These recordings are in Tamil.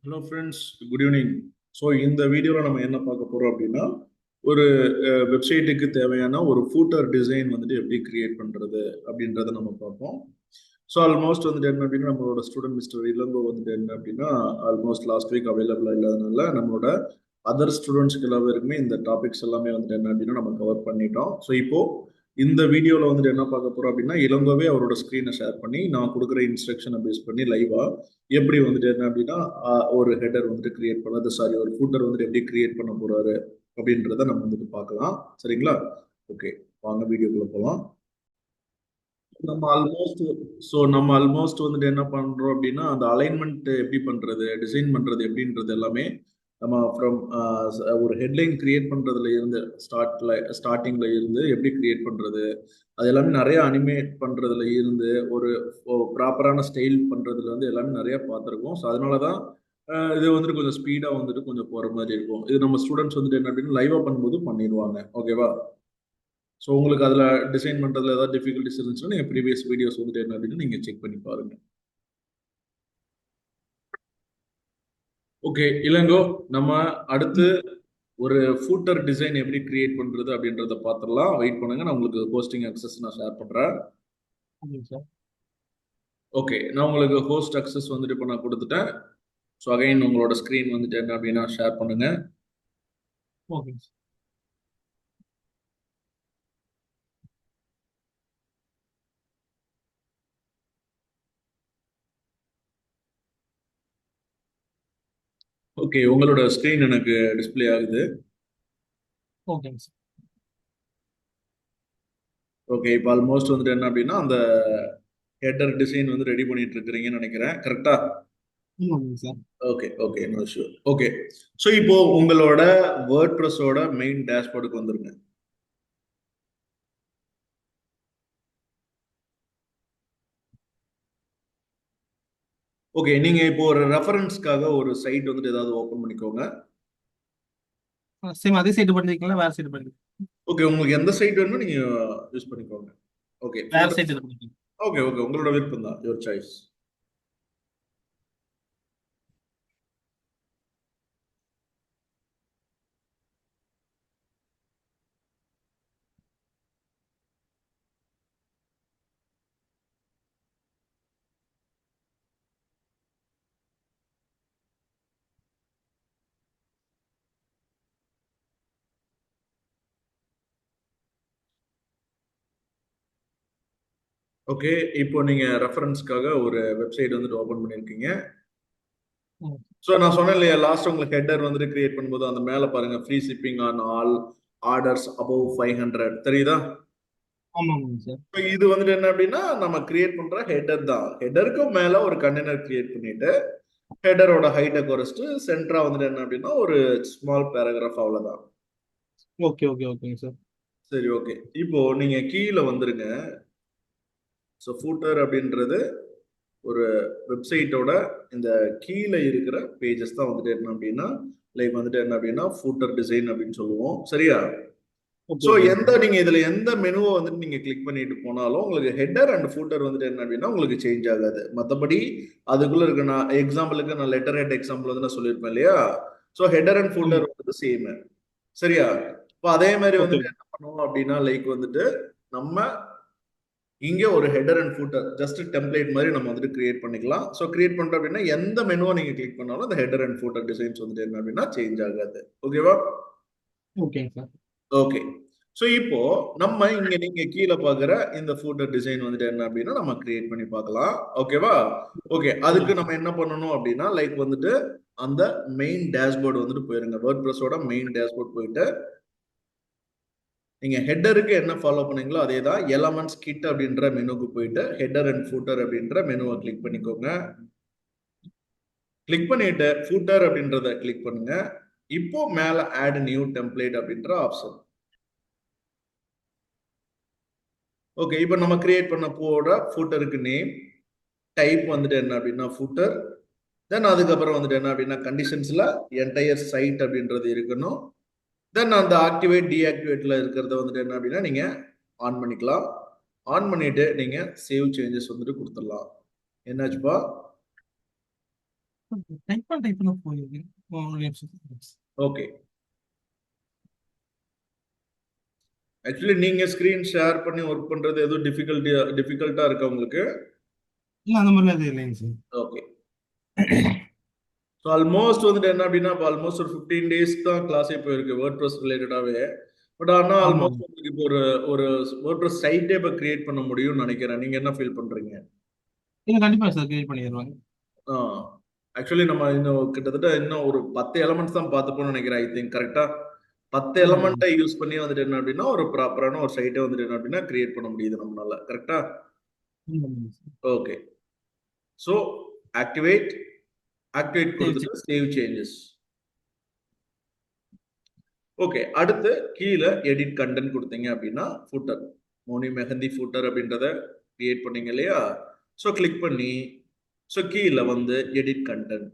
Hello friends, good evening. So இந்த வீடியோவில் நம்ம என்ன பார்க்க போகிறோம் அப்படின்னா, ஒரு வெப்சைட்டுக்கு தேவையான ஒரு ஃபூட்டர் டிசைன் வந்துட்டு எப்படி கிரியேட் பண்ணுறது அப்படின்றத நம்ம பார்ப்போம். ஸோ ஆல்மோஸ்ட் வந்துட்டு என்ன அப்படின்னா, நம்மளோட ஸ்டூடெண்ட் மிஸ்டர் இளங்கோ வந்துட்டு என்ன அப்படின்னா, ஆல்மோஸ்ட் லாஸ்ட் வீக் அவைலபிளாக இல்லாதனால நம்மளோட அதர் ஸ்டூடெண்ட்ஸ்க்கு எல்லாருக்குமே இந்த டாபிக்ஸ் எல்லாமே வந்துட்டு என்ன அப்படின்னா நம்ம கவர் பண்ணிட்டோம். ஸோ இப்போ இந்த வீடியோவில் வந்துட்டு என்ன பார்க்க போறோம் அப்படின்னா, இளங்கோவே அவரோட ஸ்க்ரீனை ஷேர் பண்ணி நான் கொடுக்குற இன்ஸ்ட்ரக்ஷனை பேஸ் பண்ணி லைவா எப்படி வந்துட்டு என்ன அப்படின்னா ஒரு ஹெடர் வந்துட்டு கிரியேட் பண்ணது, சாரி, ஒரு ஃபூட்டர் வந்துட்டு எப்படி கிரியேட் பண்ண போறாரு அப்படின்றத நம்ம வந்துட்டு பார்க்கலாம். சரிங்களா? ஓகே, வாங்க வீடியோக்குள்ள போகலாம். நம்ம ஆல்மோஸ்ட் வந்துட்டு என்ன பண்றோம் அப்படின்னா, அந்த அலைன்மெண்ட் எப்படி பண்றது, டிசைன் பண்றது எப்படின்றது எல்லாமே நம்ம ஃப்ரம் ஒரு ஹெட்லைன் கிரியேட் பண்றதுல இருந்து ஸ்டார்டிங்ல இருந்து எப்படி கிரியேட் பண்றது, அது எல்லாமே நிறைய அனிமேட் பண்றதுல இருந்து ஒரு ப்ராப்பரான ஸ்டைல் பண்றதுல இருந்து எல்லாமே நிறைய பார்த்துருக்கோம். ஸோ அதனாலதான் இது வந்துட்டு கொஞ்சம் ஸ்பீடா வந்துட்டு கொஞ்சம் போற மாதிரி இருக்கும். இது நம்ம ஸ்டூடெண்ட்ஸ் வந்துட்டு என்ன அப்படின்னா லைவா பண்ணும்போது பண்ணிடுவாங்க. ஓகேவா? ஸோ உங்களுக்கு அதில் டிசைன் பண்ணுறதுல ஏதாவது டிஃபிகல்ட்டிஸ் இருந்துச்சுன்னா நீங்கள் ப்ரீவியஸ் வீடியோஸ் வந்துட்டு என்ன அப்படின்னு நீங்கள் செக் பண்ணி பாருங்க. ஓகே இளங்கோ, நம்ம அடுத்து ஒரு ஃபூட்டர் டிசைன் எப்படி கிரியேட் பண்ணுறது அப்படின்றத பார்த்துடலாம். வெயிட் பண்ணுங்க, நான் உங்களுக்கு ஹோஸ்டிங் அக்சஸ் நான் ஷேர் பண்ணுறேன். ஓகே, நான் உங்களுக்கு ஹோஸ்ட் அக்சஸ் வந்துட்டு இப்போ நான் கொடுத்துட்டேன். ஸோ அகைன் உங்களோட ஸ்க்ரீன் வந்துட்டு என்ன அப்படின்னா ஷேர் பண்ணுங்க. ஓகே. ஓகே, உங்களோட ஸ்க்ரீன் எனக்கு டிஸ்ப்ளே ஆகுது. ஓகேங்க சார். ஓகே, இப்போ ஆல்மோஸ்ட் வந்துட்டு என்ன அப்படின்னா அந்த ஹெட்டர் டிசைன் வந்து ரெடி பண்ணிட்டு இருக்கிறீங்கன்னு நினைக்கிறேன். கரெக்டா? ஆமாங்க sir. Okay okay, no issue. Okay, so இப்போ உங்களோட வேர்ட்பிரஸோட மெயின் டேஷ்போர்டுக்கு வந்துருங்க. ஓகே, நீங்க இப்போ ஒரு ரெஃபரன்ஸ்க்காக ஒரு சைட் வந்துட்டு ஏதாவது ஓபன் பண்ணிக்கோங்க. சேம் அதே சைடு பண்ணிருக்கீங்களா வேற சைடு பண்ணிருக்கீங்க? ஓகே, உங்களுக்கு எந்த சைட் வேணுமோ நீங்க யூஸ் பண்ணிக்கோங்க. ஓகே வேற ஃபுட்டர். சைடு பண்ணிருக்கீங்க. ஓகே ஓகே, உங்களோட விருப்பம் தான், யுவர் சாய்ஸ். ஓகே, இப்போ நீங்க ரெஃபரன்ஸ்க்காக ஒரு வெப்சைட் வந்துட்டு ஓபன் பண்ணிருக்கீங்க. ஸோ நான் சொன்னேன் இல்லையா, லாஸ்ட் உங்களுக்கு ஹெட்டர் வந்துட்டு கிரியேட் பண்ணும்போது அந்த மேல பாருங்க, free shipping on all orders above 500 தெரியுதா? ஆமாங்க சார். இப்போ இது வந்துட்டு என்ன அப்படின்னா நம்ம கிரியேட் பண்ற ஹெட்டர் தான். ஹெட்டருக்கு மேல ஒரு கண்டெய்னர் கிரியேட் பண்ணிட்டு ஹெட்டரோட ஹைட்டை குறைச்சிட்டு சென்டரா வந்துட்டு என்ன அப்படின்னா ஒரு ஸ்மால் பேராகிராஃப், அவ்வளவுதான். ஓகே ஓகே ஓகேங்க சார். சரி, ஓகே. இப்போ நீங்க கீழே வந்துருங்க. ஸோ ஃபூட்டர் அப்படின்றது ஒரு வெப்சைட்டோட இந்த கீழே இருக்கிற பேஜஸ் தான் வந்துட்டு என்ன அப்படின்னா லைக் வந்துட்டு என்ன அப்படின்னா ஃபூட்டர் டிசைன் அப்படின்னு சொல்லுவோம். சரியா? ஓகே ஸோ ஓகேங்க எந்த சார். நீங்க இதுல எந்த மெனுவை வந்துட்டு நீங்க கிளிக் பண்ணிட்டு போனாலும் உங்களுக்கு ஹெட்டர் அண்ட் ஃபூட்டர் வந்துட்டு என்ன அப்படின்னா உங்களுக்கு சேஞ்ச் ஆகாது. மற்றபடி அதுக்குள்ள இருக்க, நான் எக்ஸாம்பிளுக்கு நான் லெட்டர் ஹெட் எக்ஸாம்பிள் வந்து நான் சொல்லியிருப்பேன் இல்லையா? ஸோ ஹெட்டர் அண்ட் ஆமா. ஃபூட்டர் வந்து சேம். சரியா? இப்போ அதே மாதிரி ஓகே. வந்துட்டு என்ன பண்ணுவோம் அப்படின்னா லைக் வந்துட்டு நம்ம இங்க ஒரு header and footer just template மாதிரி நம்ம வந்துட்டு கிரியேட் பண்ணிக்கலாம். ஸோ கிரியேட் பண்றோம் அப்படின்னா எந்த மெனுவை நீங்க கிளிக் பண்ணாலும் அந்த ஹெட்டர் அண்ட் ஃபூட்டர் டிசைன்ஸ் வந்துட்டு என்ன அப்படின்னா சேஞ்ச் ஆகாது. ஓகேவா? ஓகேங்க சார். ஓகே, ஸோ இப்போ நம்ம இங்க நீங்க கீழே பாக்குற இந்த ஃபூட்டர் டிசைன் வந்துட்டு என்ன அப்படின்னா நம்ம கிரியேட் பண்ணி பார்க்கலாம். ஓகேவா? ஓகே, அதுக்கு ஓகேங்க நம்ம சார். என்ன பண்ணணும் அப்படின்னா லைக் வந்துட்டு அந்த மெயின் டேஷ்போர்டு வந்துட்டு போயிருங்க. வேர்ட்பிரஸோட மெயின் டேஷ்போர்ட் போயிட்டு நீங்க ஹெட்டருக்கு என்ன ஃபாலோ பண்ணீங்களோ அதே தான், எலமெண்ட்ஸ் கிட் அப்படின்ற மெனுக்கு போயிட்டு ஹெட்டர் அண்ட் ஃபூட்டர் அப்படின்ற மெனுவை கிளிக் பண்ணிக்கோங்க. கிளிக் பண்ணிட்டு ஃபூட்டர் அப்படின்றத கிளிக் பண்ணுங்க. இப்போ மேல ஆட் நியூ டெம்ப்ளேட் அப்படின்ற ஆப்ஷன். ஓகே, இப்போ நம்ம கிரியேட் பண்ண போற ஃபூட்டருக்கு நேம், டைப் வந்துட்டு என்ன அப்படின்னா ஃபூட்டர், தென் அதுக்கப்புறம் வந்துட்டு என்ன அப்படின்னா கண்டிஷன்ஸ்ல என்டையர் சைட் அப்படின்றது இருக்கணும். தென் அந்த ஆக்டிவேட் டீஆக்டிவேட்ல இருக்கிறத வந்துட்டு என்ன அப்படின்னா நீங்க ஆன் பண்ணிக்கலாம். ஆன் பண்ணிட்டு நீங்க சேவ் சேஞ்சஸ் வந்துட்டு கொடுத்துடலாம். என்னாச்சுப்பா? டைப் பண்ண போயிருக்கு. ஒரு நிமிஷம். ஓகே. ஆக்சுவலி நீங்க ஸ்கிரீன் ஷேர் பண்ணி ஒர்க் பண்றது எதுவும் டிஃபிகல்ட்டா இருக்கா உங்களுக்கு? இல்ல அந்த மாதிரிலாம் எதுவும் இல்லைங்க சார். ஓகே. ஸோ ஆல்மோஸ்ட் வந்துட்டு என்ன அப்படின்னா இப்போ ஆல்மோஸ்ட் ஒரு 15 டேஸ் தான் கிளாஸே போயிருக்கு வேர்ட்ப்ரெஸ் ரிலேட்டடாகவே. பட் ஆனால் ஆமா ஆல்மோஸ்ட் உங்களுக்கு இப்போ ஒரு ஒரு வேர்ட்ப்ரெஸ் சைட்டே இப்போ கிரியேட் பண்ண முடியும்னு நினைக்கிறேன். நீங்க என்ன ஃபீல் பண்றீங்க? இல்ல கண்டிப்பா சார் கிரியேட் பண்ணிடுவாங்க. ஆக்சுவலி நம்ம இன்னும் கிட்டத்தட்ட இன்னும் ஒரு 10 எலமெண்ட்ஸ் தான் பார்த்துப்போம்னு நினைக்கிறேன். ஐ திங்க் கரெக்டா 10 ஆமாங்க எலமெண்ட்டை யூஸ் பண்ணி வந்துட்டு என்ன அப்படின்னா ஒரு ப்ராப்பரான ஒரு சைட்டை வந்துட்டு என்ன அப்படின்னா கிரியேட் பண்ண முடியுது நம்மளால. கரெக்டா? ஆமாங்க சார். ஓகே. ஸோ ஆக்டிவேட் சரி கொடுத்துட்டு சேவ் சேஞ்சஸ். ஓகே. அடுத்து கீழே எடிட் கண்டென்ட் கொடுத்தீங்க அப்படின்னா ஃபூட்டர் மோனி மெஹந்தி ஃபூட்டர் அப்படின்றத கிரியேட் பண்ணீங்க இல்லையா? ஸோ கிளிக் பண்ணி ஸோ கீழே வந்து எடிட் கண்டென்ட்.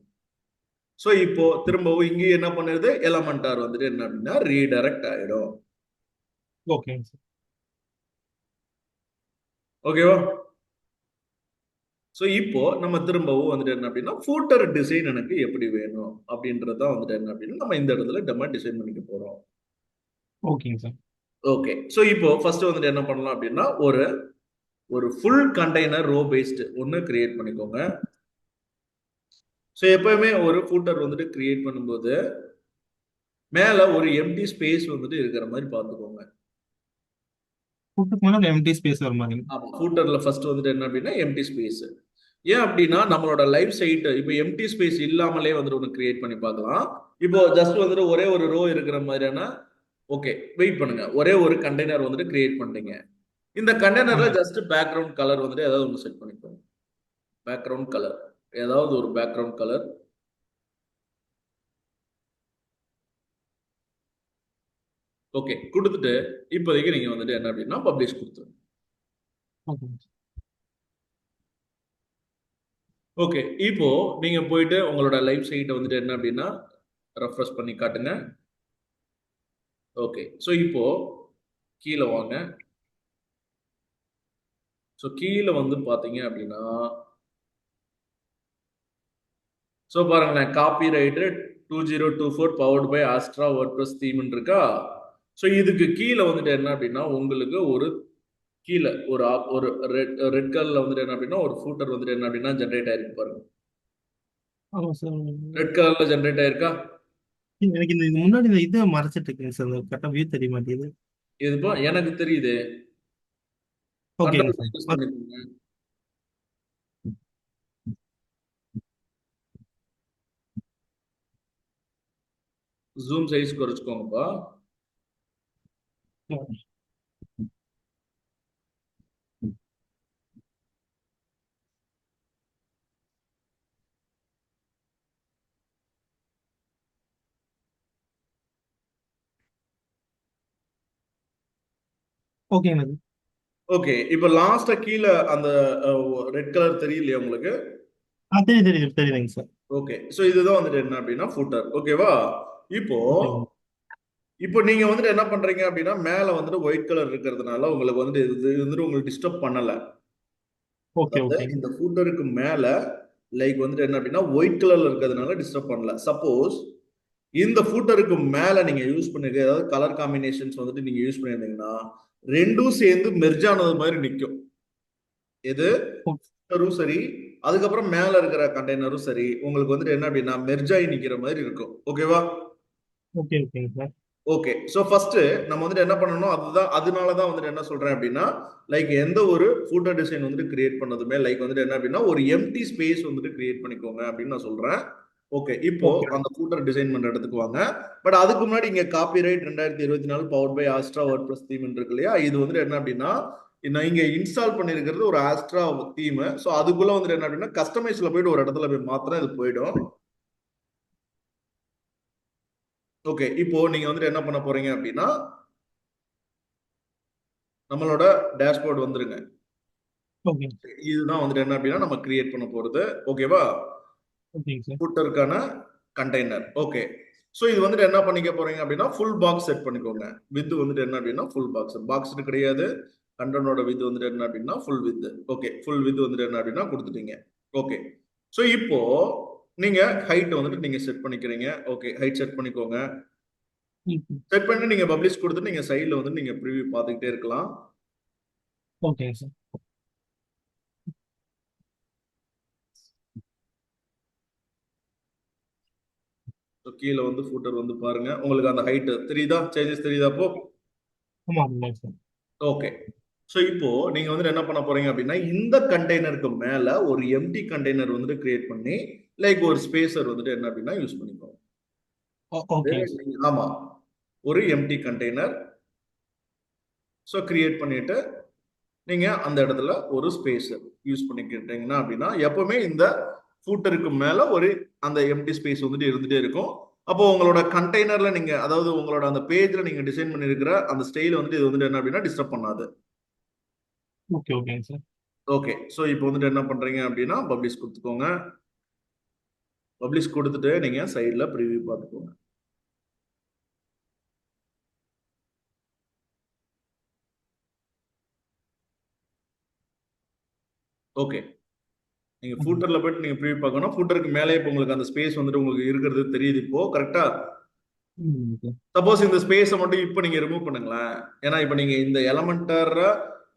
ஸோ இப்போ திரும்பவும் இங்கே என்ன பண்ணுறது எலமெண்டார் வந்துட்டு என்ன அப்படின்னா ரீடைரக்ட் ஆயிடும். ஓகேங்க சார். ஓகேவா? ஸோ இப்போ நம்ம திரும்பவும் வந்துட்டு என்ன அப்படின்னா ஃபூட்டர் டிசைன் எனக்கு எப்படி வேணும் அப்படின்றதான் வந்துட்டு என்ன அப்படின்னா நம்ம இந்த இடத்துல டெமோ டிசைன் பண்ணிக்க போறோம். ஓகேங்க சார். ஓகே. ஸோ இப்போ ஃபர்ஸ்ட் வந்துட்டு என்ன பண்ணலாம் அப்படின்னா ஒரு ஒரு ஃபுல் கண்டெய்னர் ரோ பேஸ்டு ஒன்று கிரியேட் பண்ணிக்கோங்க. ஸோ எப்பவுமே ஒரு ஃபூட்டர் வந்துட்டு கிரியேட் பண்ணும்போது மேல ஒரு எம்டி ஸ்பேஸ் வந்துட்டு இருக்கிற மாதிரி பார்த்துக்கோங்க. ஃபுட்டுக்கு மேலே எம்டி ஸ்பேஸ் வர மாதிரி. ஆமா. ஃபூட்டர்ல ஃபர்ஸ்ட் வந்துட்டு என்ன அப்படின்னா எம்டி ஸ்பேஸ். ஏன் அப்படின்னா நம்மளோட லைவ் சைட் இப்போ எம்டி ஸ்பேஸ் இல்லாமலே வந்துட்டு ஒன்று கிரியேட் பண்ணி பார்க்கலாம். இப்போ ஜஸ்ட் வந்துட்டு ஒரே ஒரு ரோ இருக்கிற மாதிரியான ஓகே வெயிட் பண்ணுங்க. ஒரே ஒரு கண்டெய்னர் வந்துட்டு கிரியேட் பண்ணிட்டீங்க. இந்த கண்டெய்னர்ல ஜஸ்ட் பேக்ரவுண்ட் கலர் வந்துட்டு ஏதாவது ஒன்று செட் பண்ணிக்கோங்க. பேக்ரவுண்ட் கலர் ஏதாவது ஒரு பேக்ரவுண்ட் கலர். ஓகே கொடுத்துட்டு இப்போதைக்கு நீங்க வந்துட்டு என்ன அப்படின்னா பப்ளிஷ் கொடுத்துருங்க. ஓகே. இப்போ நீங்க போயிட்டு உங்களோட லைவ் சைட்டை வந்துட்டு என்ன அப்படின்னா ரெஃப்ரெஷ் பண்ணி காட்டுங்க. ஓகே. ஸோ இப்போ கீழே வாங்க. ஸோ கீழே வந்து பார்த்தீங்க அப்படின்னா ஸோ பாருங்களேன் copyright 2024 powered by Astra WordPress தீம்னு இருக்கா? ஸோ இதுக்கு கீழே வந்துட்டு என்ன அப்படின்னா உங்களுக்கு ஒரு கீழே ஒரு ரெட் கலர்ல வந்துட்டு என்ன அப்படின்னா ஒரு ஃபூட்டர் வந்துட்டு என்ன அப்படின்னா ஜென்ரேட் ஆயிருக்கு பாருங்க. ஆமா சார். ரெட் கலர்ல ஜென்ரேட் ஆயிருக்கா? எனக்கு இந்த முன்னாடி இந்த இதை மறைச்சிட்டு இருக்குங்க சார். கரெக்டாக வியூ தெரிய மாட்டேங்குது. இதுப்பா எனக்கு தெரியுது. ஓகேங்க கண்ட்ரோல் யூஸ் சார். பண்ணிக்கோங்க. ஜூம் சைஸ் குறைச்சுக்கோங்கப்பா. ஓகேங்க. ஓகே. இப்போ லாஸ்டா கீழே அந்த ரெட் கலர் தெரியலையா உங்களுக்கு? தெரியுதுங்க சார். ஓகே. ஸோ இதுதான் வந்துட்டு என்ன அப்படின்னா ஃபூட்டர். ஓகேவா? இப்போ இப்போ நீங்க வந்துட்டு என்ன பண்றீங்க அப்படின்னா மேல வந்துட்டு ஒயிட் கலர் இருக்கிறதுனால உங்களுக்கு வந்துட்டு இது வந்துட்டு உங்களுக்கு டிஸ்டர்ப் பண்ணல. ஓகே அதாவது ஓகே. இந்த ஃபூட்டருக்கு மேல லைக் வந்துட்டு என்ன அப்படின்னா ஒயிட் கலர்ல இருக்கிறதுனால டிஸ்டர்ப் பண்ணல. சப்போஸ் இந்த ஃபூட்டருக்கு மேல நீங்க யூஸ் பண்ணிருக்க ஏதாவது கலர் காம்பினேஷன்ஸ் வந்துட்டு நீங்க யூஸ் பண்ணிருந்தீங்கன்னா ரெண்டும் சேர்ந்து மெர்ஜ் ஆனது மாதிரி நிற்கும். எது ஃபூட்டரும் சரி அதுக்கப்புறம் மேல இருக்கிற கண்டெய்னரும் சரி உங்களுக்கு வந்துட்டு என்ன அப்படின்னா மெர்ஜ் ஆகி நிக்கிற மாதிரி இருக்கும். ஓகேவா? ஓகே ஓகேங்க சார். ஓகே. ஸோ ஃபர்ஸ்ட் நம்ம வந்துட்டு என்ன பண்ணணும் அதனால தான் வந்துட்டு என்ன சொல்றேன் அப்படின்னா லைக் எந்த ஒரு ஃபூட்டர் டிசைன் வந்துட்டு கிரியேட் பண்ணதுமே லைக் வந்துட்டு என்ன அப்படின்னா ஒரு எம்டி ஸ்பேஸ் வந்துட்டு கிரியேட் பண்ணிக்கோங்க அப்படின்னு நான் சொல்றேன். ஓகே. இப்போ அந்த ஃபூட்டர் டிசைன் பண்ற இடத்துக்கு வாங்க. பட் அதுக்கு முன்னாடி இங்க copyright 2024 powered by Astra WordPress theme இருக்கு இல்லையா? இது வந்துட்டு என்ன அப்படின்னா நான் இங்க இன்ஸ்டால் பண்ணிருக்கிறது ஒரு ஆஸ்ட்ரா தீம். ஸோ அதுக்குள்ள வந்துட்டு என்ன அப்படின்னா கஸ்டமைஸ்ல போயிட்டு ஒரு இடத்துல போய் மாத்திரம் இது போயிடும். ஓகே. இப்போ நீங்க வந்துட்டு என்ன பண்ண போறீங்க அப்படின்னா நம்மளோட டேஷ்போர்ட் வந்துருங்க. இதுதான் வந்துட்டு என்ன அப்படின்னா நம்ம கிரியேட் பண்ண போறது. ஓகேவா? ஃபூட்டருக்கான கண்டெய்னர். ஓகே. ஸோ இது வந்துட்டு என்ன பண்ணிக்க போறீங்க அப்படின்னா ஃபுல் பாக்ஸ் செட் பண்ணிக்கோங்க. வித் வந்துட்டு என்ன அப்படின்னா ஃபுல் பாக்ஸ் கிடையாது. கண்டனோட வித் வந்துட்டு என்ன அப்படின்னா full with. Okay. Full with வந்துட்டு என்ன அப்படின்னா கொடுத்துட்டீங்க. ஓகே. ஸோ இப்போ நீங்க ஹைட் வந்துட்டு நீங்க செட் பண்ணிக்கிறீங்க. ஓகே, ஹைட் செட் பண்ணிக்கோங்க. ம். செட் பண்ணி நீங்க பப்ளிஷ் கொடுத்துட்டு நீங்க சைடுல வந்து நீங்க ப்ரிவ்யூ பார்த்துக்கிட்டே இருக்கலாம். ஓகேங்க சார். ஸோ கீழே வந்து ஃபூட்டர் வந்து பாருங்க. உங்களுக்கு அந்த ஹைட் தெரியுதா? சேஞ்சஸ் தெரியுதா அப்போ? ஆமா, ஆமாங்க சார். ஓகே. ஸோ இப்போ நீங்க வந்துட்டு என்ன பண்ண போறீங்க அப்படின்னா, இந்த கண்டெய்னருக்கு மேல ஒரு எம்டி கண்டெய்னர் வந்துட்டு கிரியேட் பண்ணி, லைக் ஒரு ஸ்பேசர் வந்துட்டு என்ன அப்படின்னா யூஸ் பண்ணிக்கோங்க. ஓகேங்க சார். ஆமா, ஒரு எம்டி கண்டெய்னர். ஸோ கிரியேட் பண்ணிட்டு நீங்க அந்த இடத்துல ஒரு ஸ்பேசர் யூஸ் பண்ணிக்கிட்டீங்கன்னா அப்படின்னா எப்பவுமே இந்த ஃபூட்டருக்கு மேல ஒரு அந்த எம்டி ஸ்பேஸ் வந்துட்டு இருந்துட்டே இருக்கும். அப்போ உங்களோட கண்டெய்னர்ல நீங்க அதாவது உங்களோட அந்த பேஜ்ல நீங்க டிசைன் பண்ணிருக்கிற அந்த ஸ்டைல் வந்துட்டு இது வந்துட்டு என்ன அப்படின்னா டிஸ்டர்ப் பண்ணாது. ஓகே, ஓகேங்க சார். ஓகே. ஸோ இப்போ வந்துட்டு என்ன பண்றீங்க அப்படின்னா பப்ளிஷ் கொடுத்துக்கோங்க. பப்ளிஷ் கொடுத்துட்டு நீங்க சைட்ல ப்ரிவ்யூ பார்த்துக்கோங்க. ஓகே. நீங்க ம். ஃபூட்டர்ல போயிட்டு நீங்க ப்ரிவ்யூ பார்க்கணும். ஃபூட்டருக்கு மேலே இப்போ உங்களுக்கு அந்த ஸ்பேஸ் வந்துட்டு உங்களுக்கு இருக்கிறது தெரியுது இப்போ கரெக்டா? ஓகே. சப்போஸ் இந்த ஸ்பேஸை மட்டும் இப்போ நீங்க ரிமூவ் பண்ணுங்களேன். ஏன்னா இப்போ நீங்க இந்த எலமெண்டர்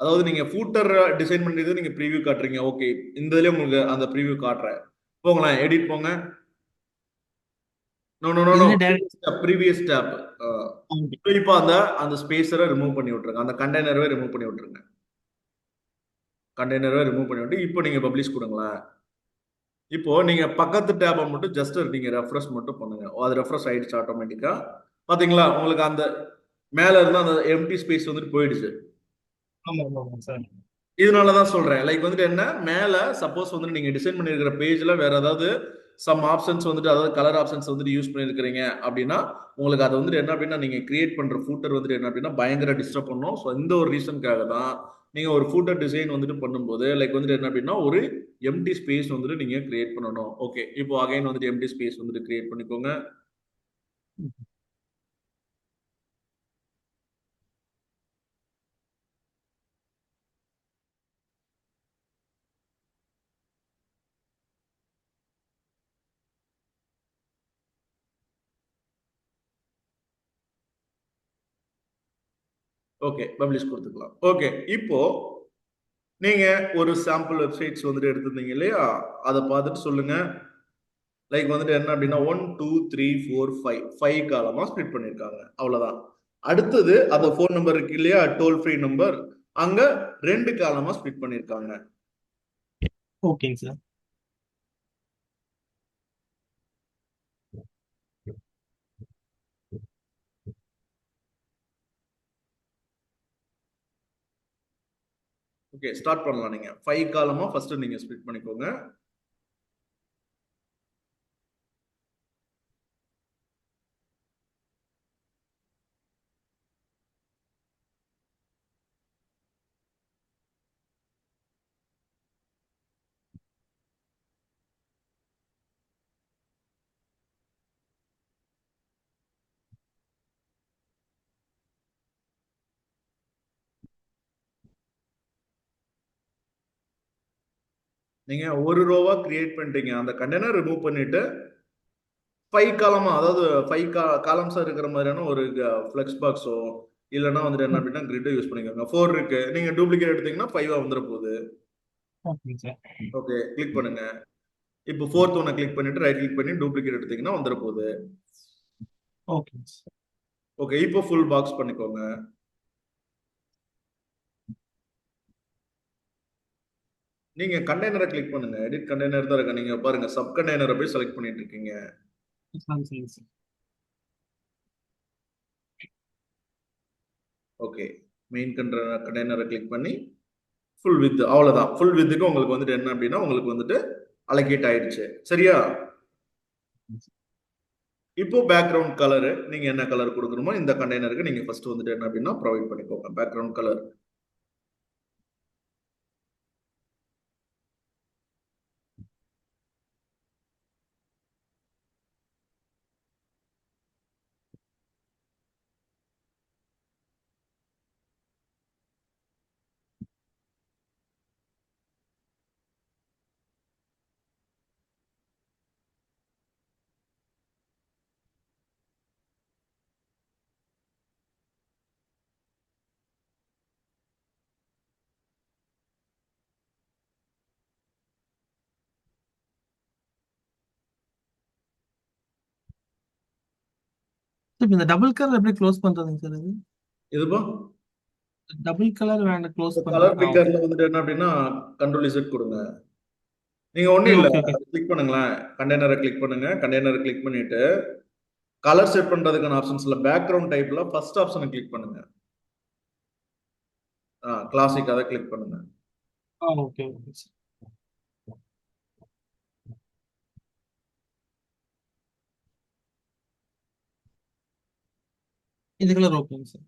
அதாவது நீங்க ஃபூட்டர் டிசைன் பண்ணிட்டு நீங்க ப்ரிவ்யூ காட்டுறீங்க. ஓகே, இந்த இதுலயே உங்களுக்கு அந்த ப்ரிவ்யூ காட்டுறேன். போங்களேன், எடிட் போங்க. நோ நோ நோ நோ, இதுல டைரக்ட். Previous tab. ஓகே. இப்போ அந்த அந்த ஸ்பேஸரை ரிமூவ் பண்ணி விட்டுருங்க. அந்த கண்டெய்னரவே ரிமூவ் பண்ணி விட்டுருங்க. கண்டெய்னரவே ரிமூவ் பண்ணி விட்டு இப்போ நீங்க பப்ளிஷ் கொடுங்களேன். இப்போ நீங்க பக்கத்து டேபை மட்டும் ஜஸ்ட் நீங்க ரெஃப்ரெஷ் மட்டும் பண்ணுங்க. அது ரெஃப்ரெஷ் ஆயிடுச்சு ஆட்டோமேட்டிக்கா. பாத்தீங்களா? உங்களுக்கு அந்த மேல இருந்து அந்த எம்டி ஸ்பேஸ் வந்துட்டு போயிடுச்சு. ஆமா, ஆமாங்க சார். இதனால தான் சொல்றேன். லைக் வந்துட்டு என்ன, மேல சப்போஸ் வந்துட்டு நீங்க டிசைன் பண்ணியிருக்கிற பேஜ்ல வேற ஏதாவது சம் ஆப்ஷன்ஸ் வந்துட்டு அதாவது கலர் ஆப்ஷன்ஸ் வந்துட்டு யூஸ் பண்ணியிருக்கிறீங்க அப்படின்னா, உங்களுக்கு அது வந்துட்டு என்ன அப்படின்னா, நீங்க கிரியேட் பண்ற ஃபூட்டர் வந்துட்டு என்ன அப்படின்னா, பயங்கர டிஸ்டர்ப் பண்ணும். ஸோ இந்த ஒரு ரீசன்க்காக தான் நீங்க ஒரு ஃபூட்டர் டிசைன் வந்துட்டு பண்ணும்போது, லைக் வந்துட்டு என்ன அப்படின்னா, ஒரு எம்ப்டி ஸ்பேஸ் வந்துட்டு நீங்க கிரியேட் பண்ணணும். ஓகே. இப்போ அகைன் வந்துட்டு எம்ப்டி ஸ்பேஸ் வந்துட்டு கிரியேட் பண்ணிக்கோங்க. ஓகே. பப்ளிஷ் குடுத்துக்கலாம். ஓகே. இப்போ நீங்க ஒரு சாம்பிள் வெப்சைட்ஸ் வந்துட்டு எடுத்திருந்தீங்க இல்லையா? அத பார்த்துட்டு சொல்லுங்க. லைக் வந்துட்டு என்ன அப்படின்னா 1, 2, 3, 4, 5 5 காலமா ஸ்ப்ளிட் பண்ணிருக்காங்க. அவ்வளவுதான். அடுத்தது அந்த ஃபோன் நம்பர் இருக்கு இல்லையா? Toll free number. அங்க 2 காலமா ஸ்ப்ளிட் பண்ணிருக்காங்க. ஓகேங்க சார். ஓகே, ஸ்டார்ட் பண்ணலாம் நீங்க. 5 காலமா ஃபர்ஸ்ட் நீங்க ஸ்ப்ளிட் பண்ணிக்கோங்க. நீங்க ஒரு ரோவா கிரியேட் பண்ணிட்டீங்க. அந்த கண்டெய்னர் ரிமூவ் பண்ணிட்டு 5 காலமா அதாவது 5 காலம்ஸா இருக்கிற மாதிரியான ஒரு ஃப்ளெக்ஸ் பாக்ஸோ இல்லன்னா வந்துட்டு என்ன அப்படின்னா கிரிட்டோ யூஸ் பண்ணிக்கோங்க. 4 இருக்கு. நீங்க டூப்ளிகேட் எடுத்தீங்கன்னா 5 வந்துற போகுது. ஓகேங்க சார். ஓகே, கிளிக் பண்ணுங்க. இப்போ 4த் ஒன்ன கிளிக் பண்ணிட்டு ரைட் கிளிக் பண்ணி டூப்ளிகேட் எடுத்தீங்கன்னா வந்துற போகுது. ஓகேங்க சார். ஓகே, இப்போ ஃபுல் பாக்ஸ் பண்ணிக்கோங்க. நீங்க கண்டெய்னரை கிளிக் பண்ணுங்க. எடிட் கண்டெய்னர் தான் இருக்கு. நீங்க பாருங்க சப் கண்டெய்னரை போய் செலக்ட் பண்ணிட்டு இருக்கீங்க. சரிங்க சார். ஓகே, மெயின் கண்டெய்னரை கிளிக் பண்ணி ஃபுல் வித் அவ்வளவுதான். ஃபுல் வித்துக்கு உங்களுக்கு வந்துட்டு என்ன அப்படின்னா உங்களுக்கு வந்துட்டு அலோகேட் ஆயிடுச்சு. சரியா? இப்போ பேக்ரவுண்ட் கலர் நீங்க என்ன கலர் கொடுக்கணுமோ இந்த கண்டெய்னருக்கு நீங்க ஃபர்ஸ்ட் வந்துட்டு என்ன அப்படின்னா ப்ரொவைட் பண்ணிக்கோங்க பேக்ரவுண்ட் கலர். இப்ப இந்த டபுள் கலர் எப்படி க்ளோஸ் பண்றதுங்க சார் இது? இதுப்பா டபுள் கலர் வேண்ட க்ளோஸ் கலர் பண்றது. ஓகே. பிக்கர்ல வந்துட்டு என்ன அப்படின்னா கண்ட்ரோல் இசட் கொடுங்க. நீங்க ஒண்ணும் இல்ல, ஓகே ஓகே. கிளிக் பண்ணுங்களேன், கண்டெய்னரை கிளிக் பண்ணுங்க. கண்டெய்னரை கிளிக் பண்ணிட்டு கலர் செட் பண்றதுக்கான ஆப்ஷன்ஸ்ல பேக்ரவுண்ட் டைப்ல ஃபர்ஸ்ட் ஆப்ஷனை கிளிக் பண்ணுங்க. கிளாசிக் அதை கிளிக் பண்ணுங்க. Okay okay sir. இந்த கலர் ஓகேங்க சார்.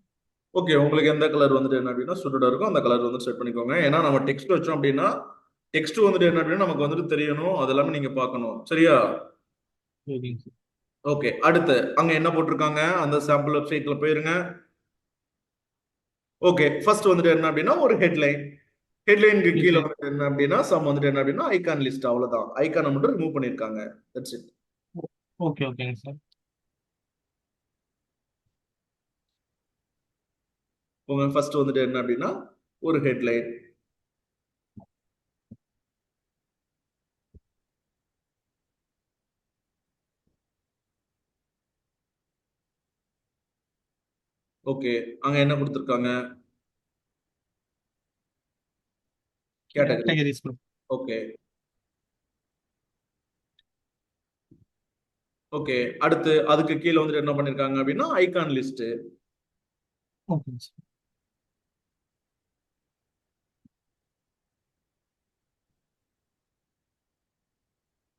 ஓகே, உங்களுக்கு எந்த கலர் வந்துட்டு என்ன அப்படின்னா சுட்டடா இருக்கும் அந்த கலர் வந்து செட் பண்ணிக்கோங்க. ஏன்னா நம்ம டெக்ஸ்ட் வச்சோம் அப்படின்னா டெக்ஸ்ட் வந்துட்டு என்ன அப்படின்னா நமக்கு வந்துட்டு தெரியணும், அது எல்லாமே நீங்க பார்க்கணும். சரியா? ஓகேங்க சார். ஓகே, அடுத்து அங்க என்ன போட்டிருக்காங்க அந்த சாம்பிள் வெப்சைட்ல போயிருங்க. ஓகே, ஃபர்ஸ்ட் வந்துட்டு என்ன அப்படின்னா ஒரு ஹெட்லைன். ஹெட்லைனுக்கு கீழே ஓகே வந்துட்டு என்ன அப்படின்னா சம் வந்துட்டு என்ன அப்படின்னா ஐகான் லிஸ்ட், அவ்வளவுதான். ஐகானை மட்டும் ரிமூவ் பண்ணிருக்காங்க. That's it. ஓகே ஓகேங்க சார். உங்க ஃபர்ஸ்ட் வந்துட்டு என்ன அப்படின்னா ஒரு ஹெட்லைன். ஓகே, அங்க என்ன கொடுத்துருக்காங்க? கேட்டகரி. கேட்டகரிஸ். ஓகே ஓகே, அடுத்து அதுக்கு கீழே வந்துட்டு என்ன பண்ணிருக்காங்க அப்படின்னா ஐகான் லிஸ்ட். ஓகேங்க சார்.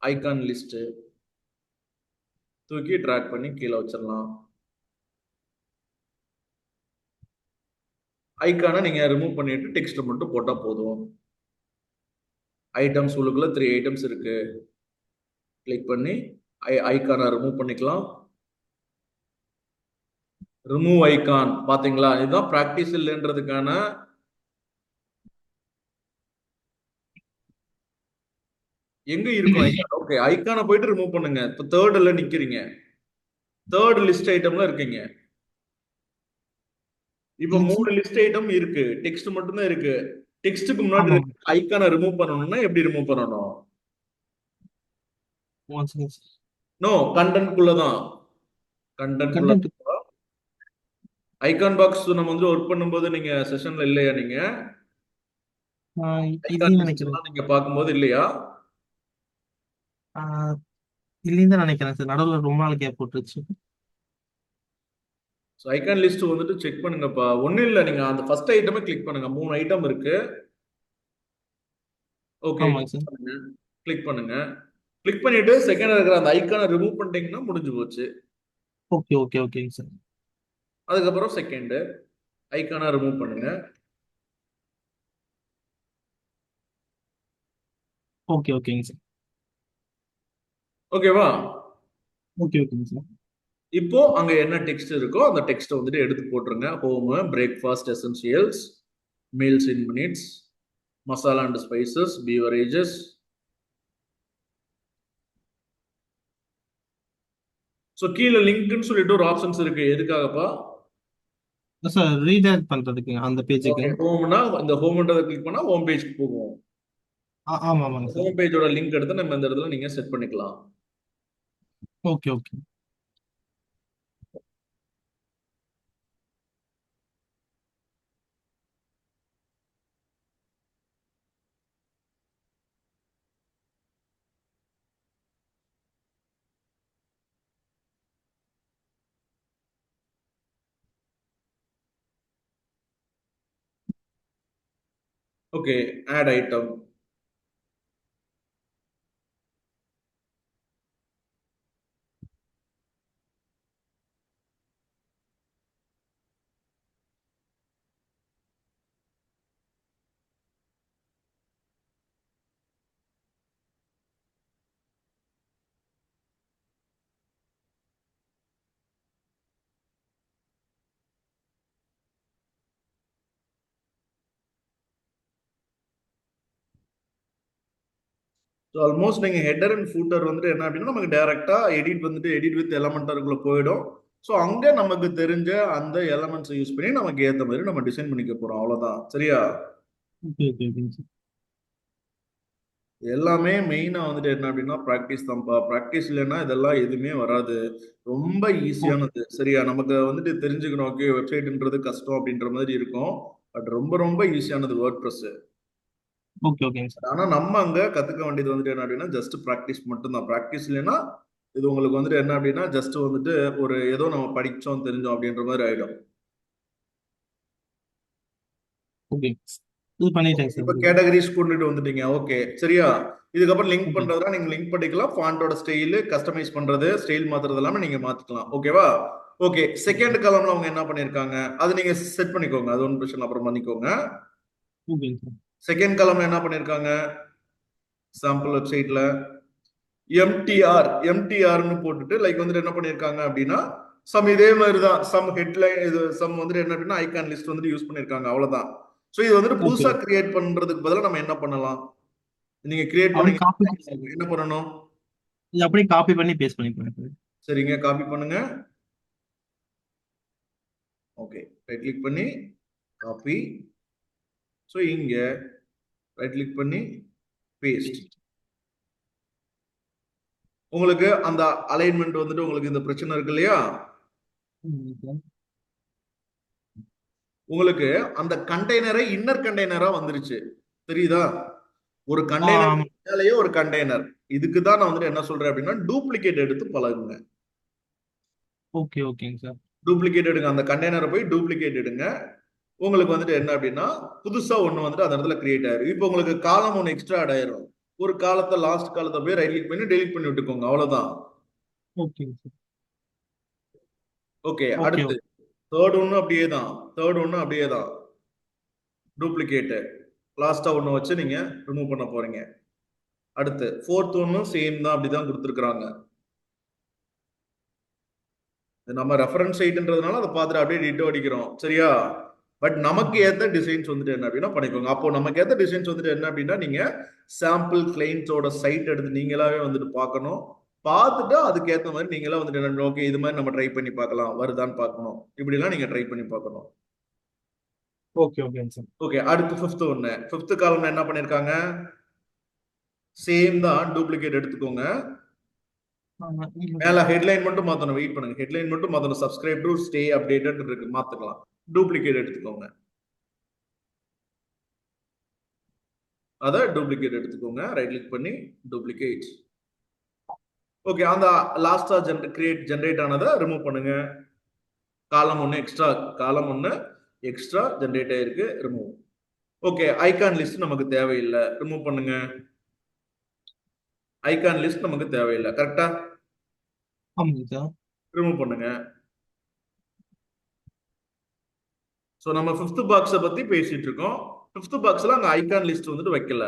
ஐகான் லிஸ்ட் தூக்கி ட்ராக் பண்ணி கீழே வச்சிடலாம். ஐகானை நீங்க ரிமூவ் பண்ணிட்டு டெக்ஸ்ட் மட்டும் போட்டா போதும். ஐட்டம்ஸ் உள்ளுக்குள்ள 3 ஐட்டம்ஸ் இருக்கு. கிளிக் பண்ணி ஐகானை ரிமூவ் பண்ணிக்கலாம். ரிமூவ் ஐகான் பாத்தீங்களா? இதுதான் பிராக்டிஸ் இல்லைன்றதுக்கான எங்க இருக்கும் ஐகான். ஓகே, ஐகானை போயிட்டு ரிமூவ் பண்ணுங்க. இப்போ தேர்ட்ல நிக்கிறீங்க, தேர்ட் லிஸ்ட் ஐட்டம்ல இருக்கீங்க. இப்போ இல்லைங்க 3 சார். லிஸ்ட் ஐட்டம் இருக்கு, டெக்ஸ்ட் மட்டும் தான் இருக்கு. டெக்ஸ்ட்டுக்கு முன்னாடி ஆமாம். ஐகானை ரிமூவ் பண்ணணும்னா எப்படி ரிமூவ் பண்ணணும்? One second sir. நோ, கண்டென்ட்குள்ள தான். கண்டென்ட்குள்ள கண்டென்ட். ஐகான் பாக்ஸ் நம்ம வந்து ஒர்க் பண்ணும்போது நீங்க செஷன்ல இல்லையா? நீங்க ஐகான் இல்லைன்னு லிஸ்ட் நினைக்கிறேன். எல்லாம் நீங்க பார்க்கும்போது இல்லையா? இல்லைன்னு தான் நினைக்கிறேன் சார். நடுவில் ரொம்ப நாள் கேப் போட்டுருச்சு. ஸோ ஐகான் லிஸ்ட் வந்துட்டு செக் பண்ணுங்கப்பா. ஒன்றும் இல்லை, நீங்க அந்த ஃபர்ஸ்ட் ஐட்டமே கிளிக் பண்ணுங்க. 3 ஐட்டம் இருக்கு. ஓகே, ஆமாங்க சார். கிளிக் பண்ணுங்க. கிளிக் பண்ணிட்டு செகண்ட் இருக்கிற அந்த ஐகானை ரிமூவ் பண்ணிட்டீங்கன்னா முடிஞ்சு போச்சு. ஓகே ஓகே ஓகேங்க சார். அதுக்கப்புறம் செகண்ட் ஐகானை ரிமூவ் பண்ணுங்க. ஓகே ஓகேங்க சார். ஓகேவா? ஓகே ஓகேங்க சார். இப்போ அங்க என்ன டெக்ஸ்ட் இருக்கோ அந்த டெக்ஸ்ட் வந்துட்டு எடுத்து போட்டுருங்க. Home, breakfast essentials, meals in minutes, masala and spices, beverages. So கீழே லிங்க்னு சொல்லிட்டு ஒரு ஆப்ஷன்ஸ் இருக்கு. எதுக்காகப்பா? சார் ரீடைரக்ட் பண்றதுக்கு அந்த பேஜுக்கு. ஓகே, ஹோம்னா இந்த ஹோம்ன்றதை கிளிக் பண்ணா ஹோம் பேஜ்க்கு போகும். ஆமா ஆமாங்க சார். ஹோம் பேஜோட லிங்க் எடுத்து நம்ம இந்த இடத்துல நீங்க செட் பண்ணிக்கலாம். Okay okay. Okay, add item. So almost நீங்க ஹெட்டர் அண்ட் ஃபூட்டர் வந்துட்டு என்ன அப்படின்னா நமக்கு டைரக்டா எடிட் வந்துட்டு எடிட் வித் எலமெண்டருக்குள்ள போயிடும். ஸோ அங்க நமக்கு தெரிஞ்ச அந்த எலமெண்ட்ஸை யூஸ் பண்ணி நமக்கு ஏத்த மாதிரி நம்ம டிசைன் பண்ணிக்க போறோம். அவ்வளவுதான். சரியா? ஓகே ஓகே ஓகேங்க சார். எல்லாமே மெயினா வந்துட்டு என்ன அப்படின்னா ப்ராக்டிஸ் தான்ப்பா. ப்ராக்டிஸ் இல்லைன்னா இதெல்லாம் எதுவுமே வராது. ரொம்ப ஓகே ஈஸியானது. சரியா? நமக்கு வந்துட்டு தெரிஞ்சுக்கணும். ஓகே, வெப்சைட்ன்றது கஷ்டம் அப்படின்ற மாதிரி இருக்கும். பட் ரொம்ப ரொம்ப ஈஸியானது வேர்ட் ப்ரெஸ். ஓகே ஓகேங்க சார். ஆனா நம்ம அங்க கத்துக்க வேண்டியது வந்துட்டு என்ன அப்படின்னா ஜஸ்ட் ப்ராக்டிஸ் மட்டும்தான். ப்ராக்டிஸ் இல்லைன்னா இது உங்களுக்கு வந்துட்டு என்ன அப்படின்னா ஜஸ்ட் வந்துட்டு ஒரு ஏதோ நம்ம படிச்சோம் தெரிஞ்சோம் அப்படின்ற மாதிரி ஆயிடும். ஓகே இது பண்ணிட்டேங்க சார் இப்ப உங்களுக்கு. கேட்டகரிஸ் கொண்டுட்டு வந்துட்டீங்க. ஓகே, சரியா? இதுக்கப்புறம் லிங்க் ஓகே பண்றதுனா நீங்க லிங்க் பண்ணிக்கலாம். ஃபாண்டோட ஸ்டைல் கஸ்டமைஸ் பண்றது, ஸ்டைல் மாத்துறது எல்லாமே நீங்க மாத்திக்கலாம். ஓகேவா? ஓகே, செகண்ட் காலம்ல அவங்க என்ன பண்ணிருக்காங்க அது நீங்க செட் பண்ணிக்கோங்க. அது ஒன்றும் பிரச்சனை இல்ல, அப்புறம் பண்ணிக்கோங்க. ஓகேங்க சார். செகண்ட் காலம்ல என்ன பண்ணிருக்காங்க சாம்பிள் வெப்சைட்ல எம்டிஆர்னு போட்டுட்டு லைக் வந்துட்டு என்ன பண்ணிருக்காங்க அப்படின்னா சம் இதே மாதிரி தான் சம் ஹெட்லைன் இது சம் வந்துட்டு என்ன அப்படின்னா ஐகான் லிஸ்ட் வந்துட்டு யூஸ் பண்ணிருக்காங்க அவ்வளவுதான். ஸோ இது வந்துட்டு ஓகே புதுசா கிரியேட் பண்றதுக்கு பதிலா நம்ம என்ன பண்ணலாம்? நீங்க கிரியேட் அப்படியே பண்ணீங்க காப்பி என்ன பண்ணணும்? இது அப்படியே காப்பி பண்ணி பேஸ்ட் பண்ணிப்பேன் சார். சரிங்க, காப்பி பண்ணுங்க. ஓகே, ரைட் கிளிக் பண்ணி காப்பி. ஸோ இங்க ரைட் கிளிக் பண்ணி பேஸ்ட். உங்களுக்கு அந்த அலைன்மெண்ட் வந்துட்டு உங்களுக்கு இந்த பிரச்சனை இருக்கு இல்லையா? உங்களுக்கு அந்த கண்டெய்னரை இன்னர் கண்டெய்னரா வந்துருச்சு. தெரியுதா? ஒரு கண்டெய்னர் ஆமா. மேலேயே ஒரு கண்டெய்னர். இதுக்கு தான் நான் வந்துட்டு என்ன சொல்றேன் அப்படின்னா டூப்ளிகேட் எடுத்து பழகுங்க. ஓகே ஓகேங்க சார். டூப்ளிகேட் எடுங்க. அந்த கண்டெய்னரை போய் டூப்ளிகேட் எடுங்க. உங்களுக்கு வந்துட்டு என்ன அப்படின்னா புதுசா ஒண்ணு வந்துட்டு அந்த இடத்துல கிரியேட் ஆயிரும். இப்போ உங்களுக்கு காலம் ஒன்று எக்ஸ்ட்ரா ஆட் ஆயிரும். ஒரு காலத்தை லாஸ்ட் காலத்தை போய் ரைட் கிளிக் பண்ணி டெலிட் பண்ணி விட்டுக்கோங்க. அவ்வளவுதான். ஓகேங்க சார். ஓகே, ஓகே அடுத்து ஓகே. தேர்ட் ஒன்னு அப்படியே தான். தேர்ட் ஒன்னு அப்படியே தான். டூப்ளிகேட் லாஸ்டா ஒண்ணு வச்சு நீங்க ரிமூவ் பண்ண போறீங்க. அடுத்து ஃபோர்த் ஒன்னும் சேம் தான், அப்படிதான் கொடுத்துருக்காங்க. நம்ம ரெஃபரன்ஸ் சைட்ன்றதுனால அதை பார்த்துட்டு அப்படியே டிட்டோ அடிக்கிறோம். சரியா? பட் நமக்கு ஏத்த டிசைன்ஸ் வந்துட்டு என்ன அப்படின்னா பண்ணிக்கோங்க. அப்போ நமக்கு ஏத்த டிசைன்ஸ் வந்துட்டு என்ன அப்படின்னா நீங்க சாம்பிள் கிளைண்ட்ஸோட சைட் எடுத்து நீங்களாவே வந்துட்டு பார்க்கணும். பார்த்துட்டு அதுக்கு ஏத்த மாதிரி நீங்களா வந்துட்டு என்ன ஓகே இது மாதிரி நம்ம ட்ரை பண்ணி பார்க்கலாம், வருதான்னு பார்க்கணும். இப்படி எல்லாம் நீங்க ட்ரை பண்ணி பார்க்கணும். ஓகே ஓகேங்க சார். ஓகே, அடுத்து ஃபிஃப்த் காலம்ல என்ன பண்ணிருக்காங்க? சேம் தான், டூப்ளிகேட் எடுத்துக்கோங்க. மேல ஹெட்லைன் மட்டும் மாத்தணும். வெயிட் பண்ணுங்க, ஹெட்லைன் மட்டும் மாத்தணும். சப்ஸ்கிரைப் டு ஸ்டே அப்டேட்டட் இருக்கு, மாத்திக்கலாம். டூப்ளிகேட் எடுத்துக்கோங்க. அத டூப்ளிகேட் எடுத்துக்கோங்க. ரைட் கிளிக் பண்ணி டூப்ளிகேட். ஓகே, அந்த லாஸ்டா ஜெனரேட் ஆனதை ரிமூவ் பண்ணுங்க. காலம் ஒன்னு எக்ஸ்ட்ரா ஜெனரேட் ஆயிருக்கு, ரிமூவ். ஓகே, ஐகான் லிஸ்ட் நமக்கு தேவையில்லை, ரிமூவ் பண்ணுங்க. ஐகான் லிஸ்ட் நமக்கு தேவையில்லை. கரெக்டா? ஆமாங்க சார். ரிமூவ் பண்ணுங்க. சோ நம்ம ஃபிஃப்த் பாக்ஸை பத்தி பேசிட்டு இருக்கோம். ஃபிஃப்த் பாக்ஸ்ல அங்க ஐகான் லிஸ்ட் வந்துட்டு வைக்கல.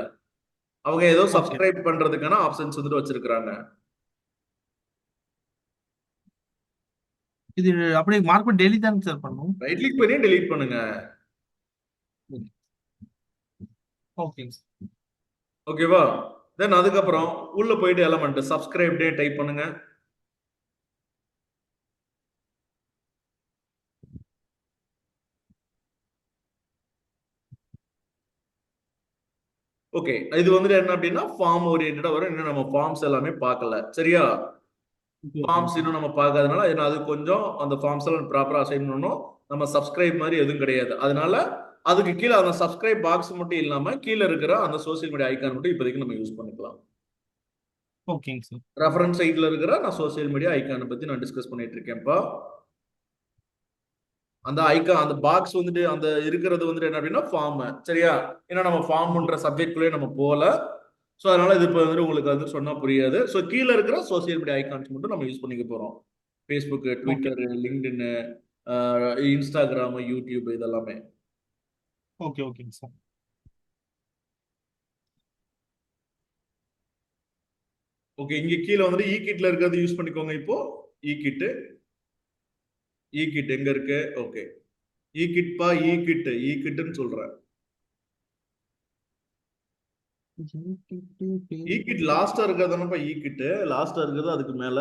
அவங்க ஏதோ ஓகே. சப்ஸ்கிரைப் பண்றதுக்கான ஆப்ஷன்ஸ் வந்துட்டு வச்சிருக்காங்க. இது அப்படியே மார்க் பண்ணி டெலிட் தானே சார் பண்ணணும்? ரைட் கிளிக் பண்ணி டெலீட் பண்ணுங்க. ஓகேங்க சார். ஓகேவா? தென் அதுக்கப்புறம் உள்ள போயிட்டு எலமெண்ட் சப்ஸ்கிரைப் டே டைப் பண்ணுங்க. ஓகே, இது வந்துட்டு என்ன அப்படின்னா ஃபார்ம் ஓரியன்டா வரும். இன்னும் நம்ம ஃபார்ம்ஸ் எல்லாமே பார்க்கல. சரியா? ஓகே ஓகேங்க ஃபார்ம்ஸ் சார். இன்னும் நம்ம பார்க்காதனால அது கொஞ்சம் அந்த ஃபார்ம்ஸ் எல்லாம் ப்ராப்பரா அசைன் பண்ணணும். நம்ம சப்ஸ்கிரைப் மாதிரி எதுவும் கிடையாது. அதனால அதுக்கு கீழே அந்த சப்ஸ்கிரைப் பாக்ஸ் மட்டும் இல்லாம கீழே இருக்கிற அந்த சோசியல் மீடியா ஐகான் மட்டும் இப்போதைக்கு நம்ம யூஸ் பண்ணிக்கலாம். ஓகேங்க சார். ரெஃபரன்ஸ் சைட்ல இருக்கிற நான் சோசியல் மீடியா ஐகானை பத்தி நான் டிஸ்கஸ் பண்ணிட்டு இருக்கேன்ப்பா. அந்த ஐகான் அந்த பாக்ஸ் வந்துட்டு அந்த இருக்கிறது வந்துட்டு என்ன அப்படின்னா ஃபார்ம். சரியா? ஏன்னா நம்ம ஃபார்ம்ன்ற சப்ஜெக்ட்குள்ளே நம்ம போல. ஸோ அதனால இது இப்போ வந்துட்டு உங்களுக்கு வந்து சொன்னா புரியாது. ஸோ கீழே இருக்கிற சோசியல் மீடியா ஐகான்ஸ் மட்டும் நம்ம யூஸ் பண்ணிக்க போறோம். Facebook, okay Twitter, LinkedIn, Instagram, YouTube இதெல்லாமே. ஓகே ஓகேங்க சார். ஓகே, இங்க கீழே வந்துட்டு இ கிட்ல இருக்கிறது யூஸ் பண்ணிக்கோங்க. இப்போ இ கிட் எங்க இருக்கு? ஓகே, இ கிட்பா இ கிட்னு சொல்றேன். இ கிட் லாஸ்டா இருக்கிறதானப்பா இ கிட் லாஸ்டா இருக்கிறது அதுக்கு மேல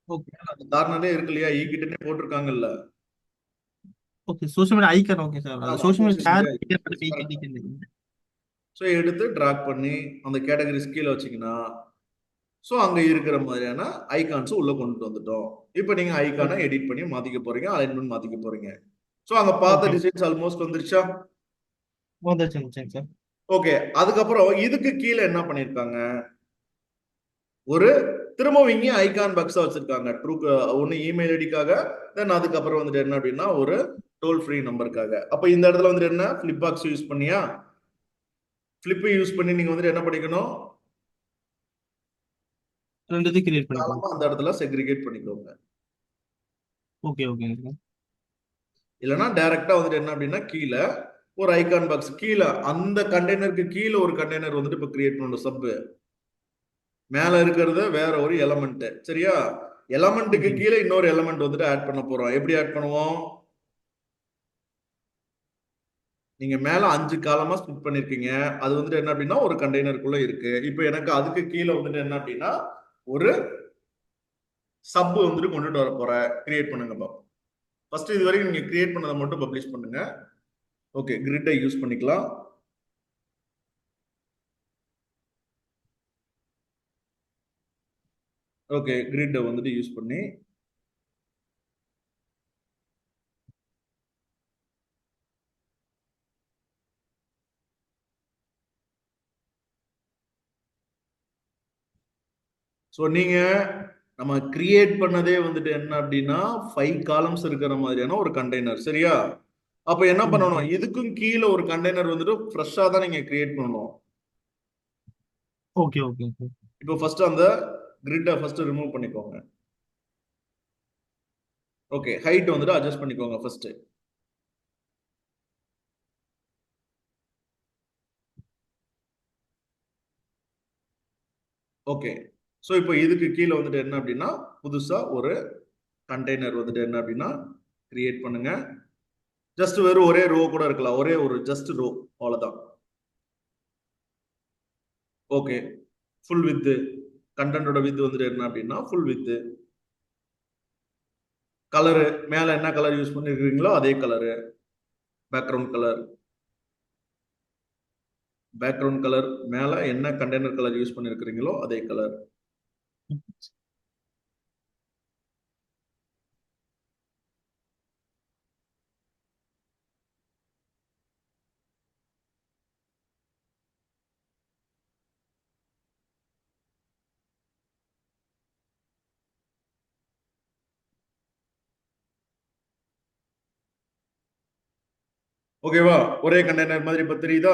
ஓகே அந்த கார்னரே இருக்கு இல்லையா? இ கிட்னே போட்டிருக்காங்கல்ல. Okay. Social media icon. Okay sir. அது ஆமா, social media social share media media பத்தி ஸோ எடுத்து ட்ராக் பண்ணி அந்த கேட்டகரிஸ் கீழே வச்சீங்கன்னா ஸோ அங்க இருக்கிற மாதிரியான ஐகான்ஸ் உள்ள கொண்டு வந்துட்டோம். இப்போ நீங்க ஐகானை ஓகே எடிட் பண்ணி மாத்திக்க போறீங்க, அலைன்மெண்ட் மாத்திக்க போறீங்க. ஸோ அங்க பார்த்த ஓகே டிசைன்ஸ் ஆல்மோஸ்ட் வந்துருச்சா? வந்துச்சுங்க சார். ஓகே. அதுக்கப்புறம் இதுக்கு கீழே என்ன பண்ணிருக்காங்க? ஒரு திரும்பவும் இங்கே ஐகான் பாக்ஸா வச்சிருக்காங்க. ட்ரூ ஒன்னு இமெயில் ஐடிக்காக, தென் அதுக்கப்புறம் வந்துட்டு என்ன அப்படின்னா ஒரு டோல் ஃப்ரீ நம்பருக்காக. அப்ப இந்த இடத்துல வந்துட்டு என்ன ஃபிளிப் பாக்ஸ் யூஸ் பண்ணியா? ஃபிளிப் யூஸ் பண்ணி நீங்க வந்துட்டு என்ன பண்ணிக்கணும்? 2 இது கிரியேட் பண்ணிக்கலாம். காலமா அந்த இடத்துல செக்ரிகேட் பண்ணிக்கோங்க. ஓகே ஓகேங்க சார். இல்லைன்னா டைரக்டா வந்துட்டு என்ன அப்படின்னா கீழே ஒரு ஐகான் பாக்ஸ் கீழே அந்த கண்டெய்னருக்கு கீழே ஒரு கண்டெய்னர் வந்துட்டு இப்ப கிரியேட் பண்ணணும் சப். மேல இருக்கிறது வேற ஒரு எலமெண்ட். சரியா? எலமெண்ட்டுக்கு ஓகே கீழே இன்னொரு எலமெண்ட் வந்துட்டு ஆட் பண்ண போறோம். எப்படி ஆட் பண்ணுவோம்? நீங்க மேல 5 காலமா ஸ்பிளிட் பண்ணிருக்கீங்க. அது வந்துட்டு என்ன அப்படின்னா ஒரு கண்டெய்னருக்குள்ள இருக்கு. இப்போ எனக்கு அதுக்கு கீழே வந்துட்டு என்ன அப்படின்னா ஒரு சப் வந்துட்டு கொண்டுட்டு வர போறேன். கிரியேட் பண்ணுங்க பாப்போம். ஃபர்ஸ்ட் இது வரைக்கும் நீங்க கிரியேட் பண்ணதை மட்டும் பப்ளிஷ் பண்ணுங்க. ஓகே, கிரிட்டை யூஸ் பண்ணிக்கலாம். ஓகே, கிரிட்டை வந்துட்டு யூஸ் பண்ணி ஸோ நீங்க நம்ம கிரியேட் பண்ணதே வந்துட்டு என்ன அப்படின்னா 5 காலம்ஸ் இருக்கிற மாதிரியான ஒரு கண்டெய்னர். சரியா? அப்ப என்ன பண்ணணும்? இதுக்கும் கீழே ஒரு கண்டெய்னர் வந்துட்டு ஃப்ரெஷ்ஷா தான் நீங்க கிரியேட் பண்ணணும். Okay okay okay. இப்போ ஃபர்ஸ்ட் அந்த கிரிட்டை ஃபர்ஸ்ட் ரிமூவ் பண்ணிக்கோங்க. ஓகே, ஹைட் வந்துட்டு அட்ஜஸ்ட் பண்ணிக்கோங்க ஃபர்ஸ்ட். ஓகே. ஸோ இப்போ இதுக்கு கீழே வந்துட்டு என்ன அப்படின்னா புதுசா ஒரு கண்டெய்னர் வந்துட்டு என்ன அப்படின்னா கிரியேட் பண்ணுங்க. ஜஸ்ட் வெறும் ஒரே ரோ கூட இருக்கலாம். ஒரே ஒரு ஜஸ்ட் ரோ, அவ்வளவுதான். ஓகே, ஃபுல் வித் கண்டென்ட்டோட வித் வந்துட்டு என்ன அப்படின்னா ஃபுல் வித். கலரு மேல என்ன கலர் யூஸ் பண்ணிருக்கீங்களோ அதே கலரு. பேக்ரவுண்ட் கலர் மேல என்ன கண்டெய்னர் கலர் யூஸ் பண்ணிருக்கீங்களோ அதே கலர். ஓகேவா? ஒரே கண்டெய்னர் மாதிரி இப்ப தெரியுதா?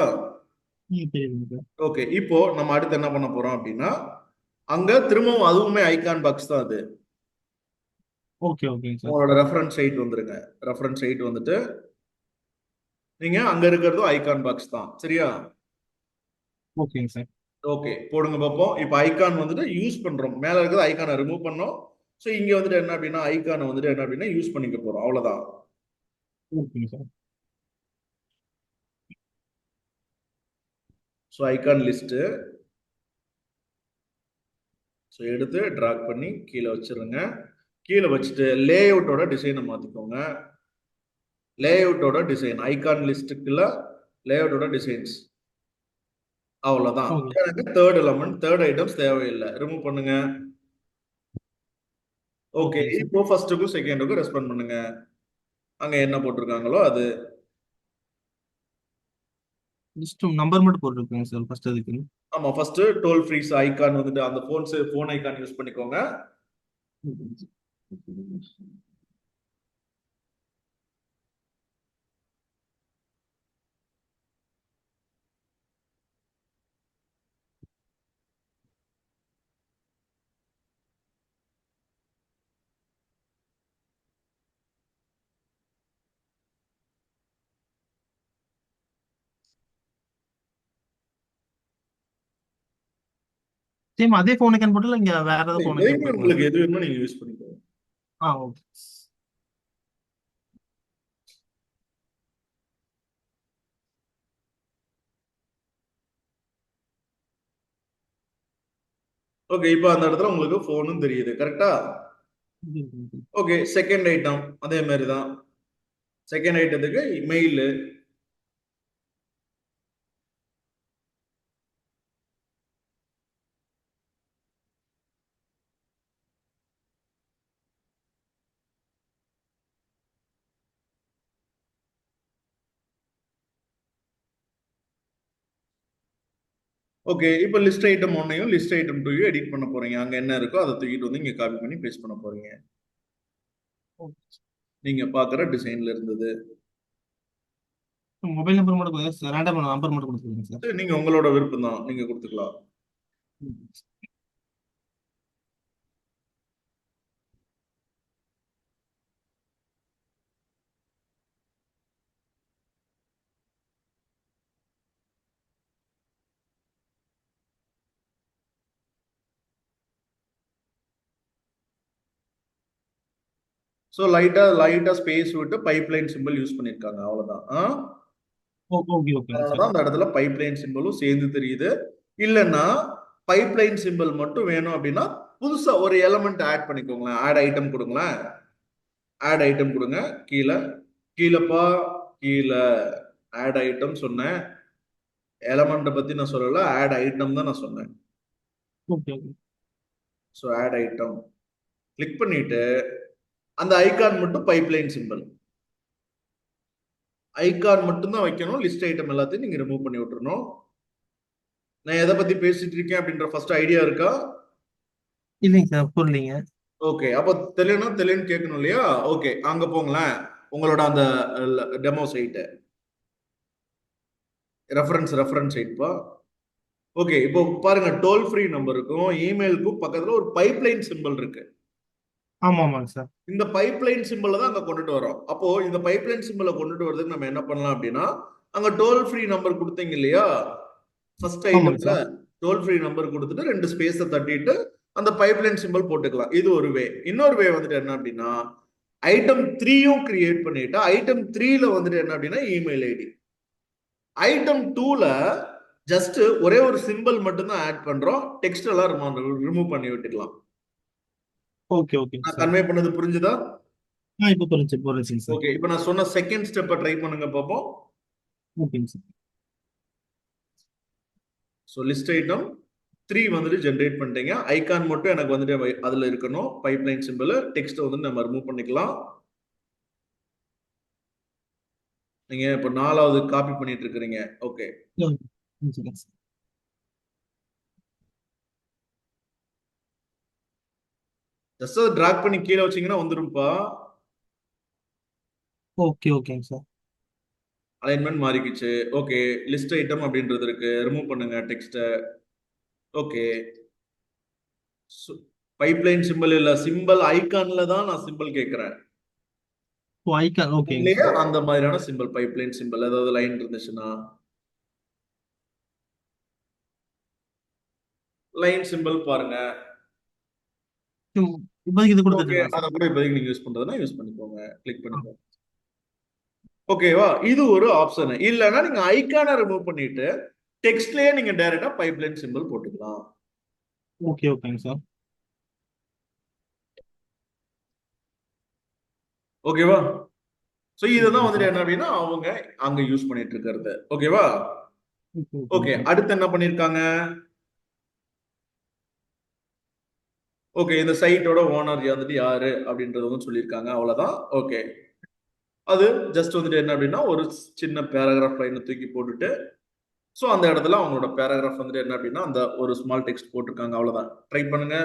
தெரியுதுங்க சார். ஓகே, இப்போ நம்ம அடுத்து என்ன பண்ண போறோம் அப்படின்னா அங்க திரும்பவும் அதுவுமே ஐகான் பாக்ஸ் தான் அது. ஓகே ஓகேங்க சார். உங்களோட ரெஃபரன்ஸ் சைட் வந்துருங்க. ரெஃபரன்ஸ் சைட் வந்துட்டு நீங்க அங்க இருக்கிறதும் ஐகான் பாக்ஸ் தான். சரியா? ஓகேங்க சார். ஓகே, போடுங்க பார்ப்போம். இப்போ ஐகான் வந்துட்டு யூஸ் பண்றோம். மேல இருக்கிறது ஐகானை ரிமூவ் பண்ணோம். ஸோ இங்க வந்துட்டு என்ன அப்படின்னா ஐகானை வந்துட்டு என்ன அப்படின்னா யூஸ் பண்ணிக்க போறோம். அவ்வளவுதான். ஓகேங்க sir. So icon list so எடுத்து ட்ராக் பண்ணி கீழே வச்சிருங்க. கீழே வச்சுட்டு லே அவுட்டோட டிசைனை மாத்திக்கோங்க. லே அவுட்டோட டிசைன் ஐகான் லிஸ்ட்டுக்குள்ள லே அவுட்டோட டிசைன்ஸ் அவ்வளவுதான். ஓகே எனக்கு தேர்ட் எலமெண்ட் தேர்ட் ஐட்டம்ஸ் தேவையில்லை, ரிமூவ் பண்ணுங்க. ஓகே, ஓகேங்க சார். இப்போ ஃபர்ஸ்ட்டுக்கும் செகண்டுக்கும் ரெஸ்பாண்ட் பண்ணுங்க. அங்க என்ன போட்டிருக்காங்களோ அது. ஜஸ்ட் நம்பர் மட்டும் போட்டுருக்கேங்க சார் ஃபர்ஸ்ட் அதுக்கு. ஆமா, ஃபர்ஸ்ட் டோல் ஃப்ரீஸ் ஐகான் வந்துட்டு அந்த போன் ஐகான் யூஸ் பண்ணிக்கோங்க. சேம் அதே ஃபோன் ஐக்கான் போட்டு இங்க வேற ஏதாவது ஃபோன் ஐக்கான் இப்போதைக்கு போட்டுக்கலாம் உங்களுக்கு சார். எது வேணுமோ நீங்க யூஸ் பண்ணிக்கோங்க. ஓகே. ஓகே, இப்போ அந்த இடத்துல உங்களுக்கு போனும் தெரியுது. கரெக்டா? ஓகே, செகண்ட் ஐட்டம் அதே மாதிரி தான். செகண்ட் ஐட்டத்துக்கு மெயில். ஓகே, இப்போ லிஸ்ட் ஐட்டம் 1ஐயும் லிஸ்ட் ஐட்டம் 2ஐயும் எடிட் பண்ண போறீங்க. அங்க என்ன இருக்கோ அதை தூக்கிட்டு வந்து இங்க காப்பி பண்ணி பேஸ்ட் பண்ண போறீங்க. நீங்க பாக்குற டிசைன்ல இருந்தது. மொபைல் நம்பர் மட்டும் ரேண்டம் நம்பர் மட்டும் கொடுத்துருங்க சார். சரி, நீங்க உங்களோட விருப்பம் தான், நீங்க கொடுத்துக்கலாம். ஸோ லைட்டா ஸ்பேஸ் விட்டு பைப்லைன் சிம்பிள் யூஸ் பண்ணிருக்காங்க, அவ்வளவுதான். ஓகே ஓகேங்க சார். அதனாலதான் அந்த இடத்துல பைப்லைன் சிம்பிளும் சேர்ந்து தெரியுது. இல்லைன்னா பைப்லைன் சிம்பிள் மட்டும் வேணும் அப்படின்னா புதுசா ஒரு எலமெண்ட் ஆட் பண்ணிக்கோங்களேன். ஆட் ஐட்டம் கொடுங்களேன். ஆட் ஐட்டம் கொடுங்க. கீழே கீழப்பா கீழே ஆட் ஐட்டம் சொன்னேன். எலமெண்ட்டை பத்தி நான் சொல்லல, ஆட் ஐட்டம் தான் நான் சொன்னேன். Okay okay. So add item click பண்ணிட்டு அந்த ஐகான் மட்டும் பைப்லைன் சிம்பிள் ஐகான் மட்டும் தான் வைக்கணும். லிஸ்ட் ஐட்டம் எல்லாத்தையும் நீங்க ரிமூவ் பண்ணி விட்டுறணும். நான் எதை பத்தி பேசிட்டு இருக்கேன் அப்படின்ற ஃபர்ஸ்ட் ஐடியா இருக்கா? இல்லைங்க சார், புரியலீங்க. ஓகே, அப்போ தெலுன்னு கேட்கணும் இல்லையா? ஓகே, அங்க போங்களேன். உங்களோட அந்த டெமோ சைட்டு ரெஃபரன்ஸ் சைட்ப்பா. ஓகே, இப்போ பாருங்க, டோல் ஃப்ரீ நம்பருக்கும் இமெயிலுக்கும் பக்கத்துல ஒரு பைப்லைன் சிம்பிள் இருக்கு. ஆமாங்க சார். இந்த பைப்லைன் சிம்பிளை தான் அங்க கொண்டுட்டு வரோம். அப்போ இந்த பைப்லைன் சிம்பிளை கொண்டுட்டு வரதுக்கு நம்ம என்ன பண்ணலாம் அப்படின்னா, அங்க டோல் ஃப்ரீ நம்பர் கொடுத்தீங்க இல்லையா? ஃபர்ஸ்ட் ஐட்டம்ல டோல் ஃப்ரீ நம்பர் கொடுத்துட்டு 2 ஸ்பேஸை தட்டிட்டு அந்த பைப்லைன் சிம்பிள் போட்டுக்கலாம். இது ஒரு வே. இன்னொரு வே வந்துட்டு என்ன அப்படின்னா, ஐட்டம் 3யும் கிரியேட் பண்ணிட்டு ஐட்டம் 3ல வந்துட்டு என்ன அப்படின்னா இமெயில் ஐடி. ஐட்டம் 2ல ஜஸ்ட் ஒரே ஒரு சிம்பிள் மட்டும் தான் ஆட் பண்றோம். டெக்ஸ்ட் எல்லாம் ரிமூவ் பண்ணி விட்டுக்கலாம். Okay okay. நான் கன்வே பண்ணது புரிஞ்சுதா? இப்போ புரிஞ்சுங்க சார். ஓகே, இப்போ நான் சொன்ன செகண்ட் ஸ்டெப்பை ட்ரை பண்ணுங்க பாப்போம். ஓகேங்க சார். ஸோ லிஸ்ட் ஐட்டம் 3 வந்துட்டு ஜென்ரேட் பண்ணிட்டீங்க. ஐகான் மட்டும் எனக்கு வந்துட்டு அதுல இருக்கணும். பைப்லைன் சிம்பிள் டெக்ஸ்ட் வந்து நம்ம ரிமூவ் பண்ணிக்கலாம். நீங்க இப்போ 4வது காப்பி பண்ணிட்டு இருக்கிறீங்க. ஓகே, ஜஸ்ட் அதை டிராக் பண்ணி கீழே வச்சீங்கன்னா வந்துரும்பா. ஓகேங்க சார். அலைன்மெண்ட் மாறிக்கிச்சு. ஓகே, லிஸ்ட் ஐட்டம் அப்படின்றது இருக்கு. ரிமூவ் பண்ணுங்க டெக்ஸ்ட. ஓகே, பைப்லைன் சிம்பிள் இல்ல, சிம்பிள் ஐகான்ல தான் நான் சிம்பிள் கேட்கிறேன். Icon okay. அந்த மாதிரியான சிம்பிள் பைப்லைன் சிம்பிள் ஏதாவது லைன் இருந்துச்சுன்னா லைன் சிம்பிள் பாருங்க. இப்போதைக்கு இது கொடுத்துருக்கேன். அதை கூட இப்போதைக்கு நீங்க யூஸ் பண்றதுன்னா யூஸ் பண்ணிக்கோங்க. கிளிக் பண்ணிக்கோங்க. ஓகேவா? இது ஒரு ஆப்ஷன். இல்லைன்னா நீங்க ஐகானை ரிமூவ் பண்ணிட்டு டெக்ஸ்ட்லயே நீங்க டைரக்டா பைப்லைன் சிம்பிள் போட்டுக்கலாம். ஓகேங்க சார். ஓகேவா? சோ இதுதான் வந்துட்டு என்ன அப்படின்னா அவங்க அங்க யூஸ் பண்ணிட்டு இருக்கிறது. ஓகேவா? ஓகே, அடுத்து என்ன பண்ணிருக்காங்க? ஓகே, இந்த சைட்டோட ஓனர் வந்துட்டு யாரு அப்படின்றது வந்து சொல்லியிருக்காங்க. அவ்வளவுதான். ஓகே, அது ஜஸ்ட் வந்துட்டு என்ன அப்படின்னா ஒரு சின்ன பேராகிராஃப் லைனை தூக்கி போட்டுட்டு ஸோ அந்த இடத்துல அவங்களோட பேராகிராஃப் வந்துட்டு என்ன அப்படின்னா அந்த ஒரு ஸ்மால் டெக்ஸ்ட் போட்டிருக்காங்க. அவ்வளவுதான். ட்ரை பண்ணுங்க.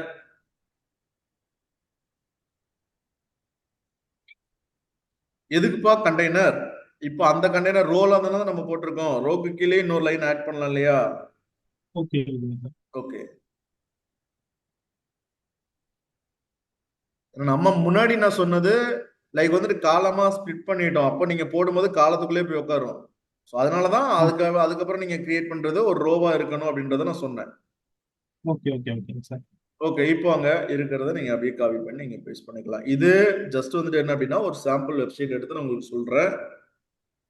எதுக்குப்பா கண்டெய்னர்? இப்போ அந்த கண்டெய்னர் ரோல தான் நம்ம போட்டிருக்கோம். ரோக்கு கீழே இன்னொரு லைன் ஆட் பண்ணலாம் இல்லையா? ஓகே. நம்ம முன்னாடி நான் சொன்னது லைக் வந்துட்டு காலமா ஸ்பிளிட் பண்ணிட்டோம். அப்போ நீங்க போடும்போது காலத்துக்குள்ளே போய் உட்காரும். ஸோ அதனாலதான் அதுக்கப்புறம் நீங்க கிரியேட் பண்றது ஒரு ரோவா இருக்கணும் அப்படின்றத நான் சொன்னேன். Okay sir. ஓகே, இப்போ அங்க இருக்கிறத நீங்க அப்படியே காப்பி பண்ணி நீங்க பேஸ்ட் பண்ணிக்கலாம். இது ஜஸ்ட் வந்துட்டு என்ன அப்படின்னா ஒரு சாம்பிள் வெப்சைட் எடுத்து நான் உங்களுக்கு சொல்றேன்.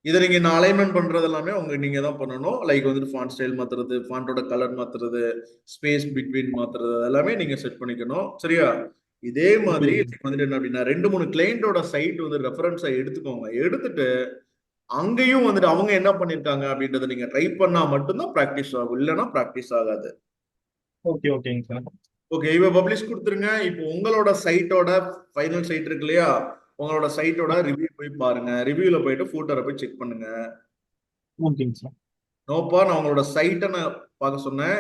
இதை நீங்க நான் அலைன்மெண்ட் பண்றது எல்லாமே நீங்க தான் பண்ணணும். லைக் வந்துட்டு ஃபாண்ட் ஸ்டைல் மாத்துறது, ஃபாண்டோட கலர் மாத்துறது, ஸ்பேஸ் பிட்வீன் மாத்துறது எல்லாமே நீங்க செட் பண்ணிக்கணும். சரியா? இதே மாதிரி வந்துட்டு என்ன அப்படின்னா 2-3 கிளைண்டோட சைட் வந்து ரெஃபரன்ஸா எடுத்துக்கோங்க. எடுத்துட்டு அங்கேயும் வந்துட்டு அவங்க என்ன பண்ணிருக்காங்க அப்படின்றத நீங்க ட்ரை பண்ணா மட்டும்தான் ப்ராக்டிஸ் ஆகும். இல்லைன்னா ப்ராக்டிஸ் ஆகாது. ஓகேங்க சார். ஓகே, இப்போ பப்ளிஷ் கொடுத்துருங்க. இப்போ உங்களோட சைட்டோட ஃபைனல் சைட் இருக்கு இல்லையா? உங்களோட சைட்டோட ரிவ்யூ போய் பாருங்க. ரிவ்யூல போயிட்டு ஃபூட்டரை போய் செக் பண்ணுங்க. ஓகேங்க சார். நோப்பா, நான் உங்களோட சைட்டை நான் பார்க்க சொன்னேன்.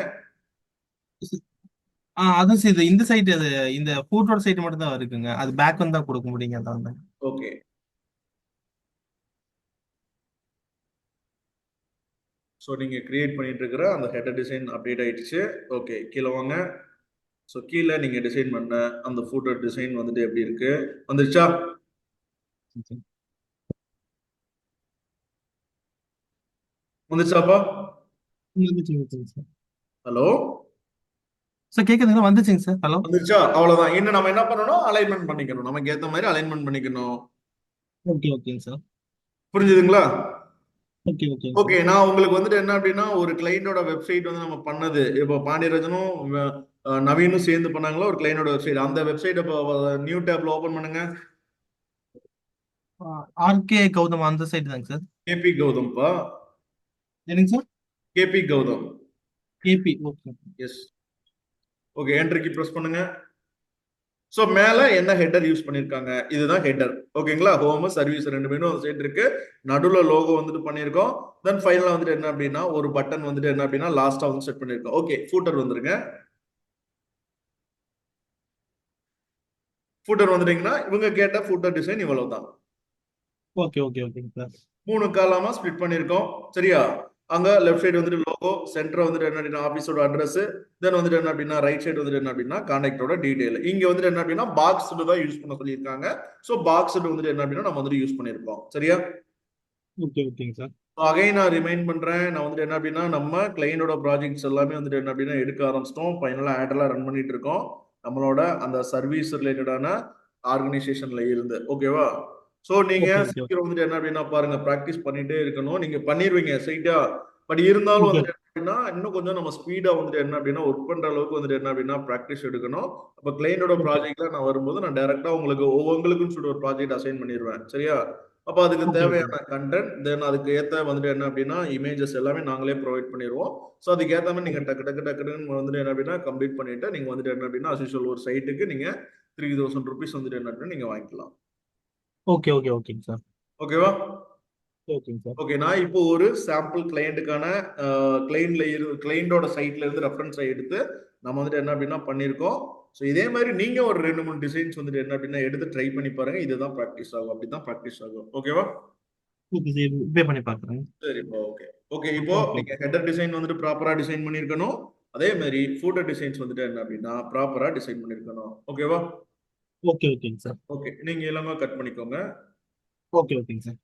அதான் சார் இந்த சைட் அது இந்த ஃபோட்டோட சைட் மட்டும் தான் இருக்குங்க. அது பேக் வந்து தான் கொடுக்க முடியுங்க அதான். ஓகே. ஸோ நீங்க கிரியேட் பண்ணிட்டு இருக்கிற அந்த ஹெடர் டிசைன் அப்டேட் ஆயிடுச்சு. ஓகே, கீழே வாங்க. ஸோ கீழே நீங்க டிசைன் பண்ண அந்த ஃபூட்டர் டிசைன் வந்துட்டு எப்படி இருக்கு? வந்துருச்சா? வந்துருச்சாப்பா? வந்துச்சுங்க சார். ஹலோ, சார் கேக்குதுங்களா? வந்துச்சுங்க சார். ஹலோ. வந்துருச்சா? அவ்வளவுதான். இன்னும் நம்ம என்ன பண்ணணும்? அலைன்மெண்ட் பண்ணிக்கணும். நமக்கு ஏத்த மாதிரி அலைன்மெண்ட் பண்ணிக்கணும். ஓகே ஓகேங்க சார். புரிஞ்சுதுங்களா? ஓகே ஓகேங்க ஓகே, சார். நான் உங்களுக்கு வந்துட்டு என்ன அப்படின்னா ஒரு கிளைண்டோட வெப்சைட் வந்து நம்ம பண்ணது இப்போ பாண்டியராஜனும் நவீனும் சேர்ந்து பண்ணாங்களா ஒரு கிளைண்டோட வெப்சைட். அந்த வெப்சைட் இப்போ நியூ டேப்ல ஓபன் பண்ணுங்க. ஆர்கே கௌதம் அந்த சைடு தாங்க சார். கேபி கௌதம்பா. என்னங்க sir? KP Gautham. KP. Okay. Yes. Okay, என்ட்ரிக்கு ப்ரெஸ் பண்ணுங்க. ஸோ மேல என்ன ஹெட்டர் யூஸ் பண்ணிருக்காங்க? இதுதான் ஹெட்டர். ஓகேங்களா? ஹோம் சர்வீஸ் ரெண்டு பேரும் சைட் இருக்கு. நடுவுல லோகோ வந்துட்டு பண்ணியிருக்கோம். தென் ஃபைனலா வந்துட்டு என்ன அப்படின்னா ஒரு பட்டன் வந்துட்டு என்ன அப்படின்னா லாஸ்டா வந்து செட் பண்ணிருக்கோம். ஓகே, ஃபூட்டர் வந்துருங்க. ஃபூட்டர் வந்துட்டீங்கன்னா இவங்க கேட்ட ஃபூட்டர் டிசைன் இவ்வளவுதான். ஓகே ஓகே ஓகேங்க சார். 3 காலமா ஸ்ப்ளிட் பண்ணிருக்கோம். சரியா? அங்க லெஃப்ட் சைடு வந்துட்டு லோகோ, சென்டர் வந்துட்டு என்ன அப்படின்னா ஆபீஸோட அட்ரஸ், தென் வந்துட்டு என்ன அப்படின்னா ரைட் சைடு வந்துட்டு என்ன அப்படின்னா கான்டாக்டோட டீடைல். இங்க வந்துட்டு என்ன அப்படின்னா பாக்ஸ்டு தான் யூஸ் பண்ண சொல்லியிருக்காங்க. ஸோ பாக்ஸ்டு வந்துட்டு என்ன அப்படின்னா நம்ம வந்துட்டு யூஸ் பண்ணிருக்கோம். சரியா? ஓகே ஓகேங்க சார். அகைன் நான் ரிமைண்ட் பண்றேன். நான் வந்துட்டு என்ன அப்படின்னா நம்ம கிளைண்டோட ப்ராஜெக்ட்ஸ் எல்லாமே வந்துட்டு என்ன அப்படின்னா எடுக்க ஆரம்பிச்சிட்டோம். ஃபைனலா ஆட் எல்லாம் ரன் பண்ணிட்டு இருக்கோம். நம்மளோட அந்த சர்வீஸ் ரிலேட்டடான ஆர்கனைசேஷன்ல இருந்து. ஓகேவா? ஸோ நீங்க ஓகே ஓகே சீக்கிரம் வந்துட்டு என்ன அப்படின்னா பாருங்க, ப்ராக்டிஸ் பண்ணிட்டே இருக்கணும். நீங்க பண்ணிருவீங்க சைட்டா. பட் இருந்தாலும் ஓகே வந்துட்டு என்ன அப்படின்னா இன்னும் கொஞ்சம் நம்ம ஸ்பீடா வந்துட்டு என்ன அப்படின்னா ஒர்க் பண்ற அளவுக்கு வந்துட்டு என்ன அப்படின்னா ப்ராக்டிஸ் எடுக்கணும். அப்ப கிளைண்டோட ஓகே ப்ராஜெக்ட்ல நான் வரும்போது நான் டைரக்டா உங்களுக்கு ஒவ்வொருங்களுக்குன்னு சொல்லிட்டு ஒரு ப்ராஜெக்ட் அசைன் பண்ணிடுவேன். சரியா? அப்ப அதுக்கு ஓகே ஓகே தேவையான கண்டென்ட், தென் அதுக்கு ஏத்த வந்துட்டு என்ன அப்படின்னா இமேஜஸ் எல்லாமே நாங்களே ப்ரொவைட் பண்ணிடுவோம். ஸோ அதுக்கு ஏத்த மாதிரி நீங்க ஓகே டக்கு டக்கு டக்குன்னு வந்துட்டு என்ன அப்படின்னா கம்ப்ளீட் பண்ணிட்டு நீங்க வந்துட்டு என்ன அப்படின்னா அஸ்யூஷுவல் ஒரு சைட்டுக்கு நீங்க 3000 rupees வந்துட்டு என்ன அப்படின்னா நீங்க வாங்கிக்கலாம். ஓகே ஓகே ஓகேங்க சார். ஓகேவா? ஓகேங்க சார். ஓகே, நான் இப்போ ஒரு சாம்பிள் கிளையண்ட்டுக்கான கிளைண்டோட சைட்ல இருந்து ரெஃபரன்ஸை எடுத்து நம்ம வந்துட்டு என்ன அப்படின்னா பண்ணியிருக்கோம். ஸோ இதே மாதிரி நீங்க ஒரு 2-3 டிசைன்ஸ் வந்துட்டு என்ன அப்படின்னா எடுத்து ட்ரை பண்ணி பாருங்க. இதுதான் ப்ராக்டிஸ் ஆகும். அப்படிதான் ப்ராக்டிஸ் ஆகும். ஓகேவா? Okay sir. பே பண்ணி பார்க்குறேன். சரிப்பா. ஓகே. ஓகே, இப்போ ஓகே நீங்க ஹெடர் டிசைன் வந்துட்டு ப்ராப்பரா டிசைன் பண்ணிருக்கணும். அதே மாதிரி ஃபூட்டர் டிசைன்ஸ் வந்துட்டு என்ன அப்படின்னா ப்ராப்பரா டிசைன் பண்ணிருக்கணும். ஓகேவா? ஓகே ஓகேங்க சார். ஓகே, நீங்க எல்லாமே கட் பண்ணிக்கோங்க. ஓகே ஓகேங்க சார்.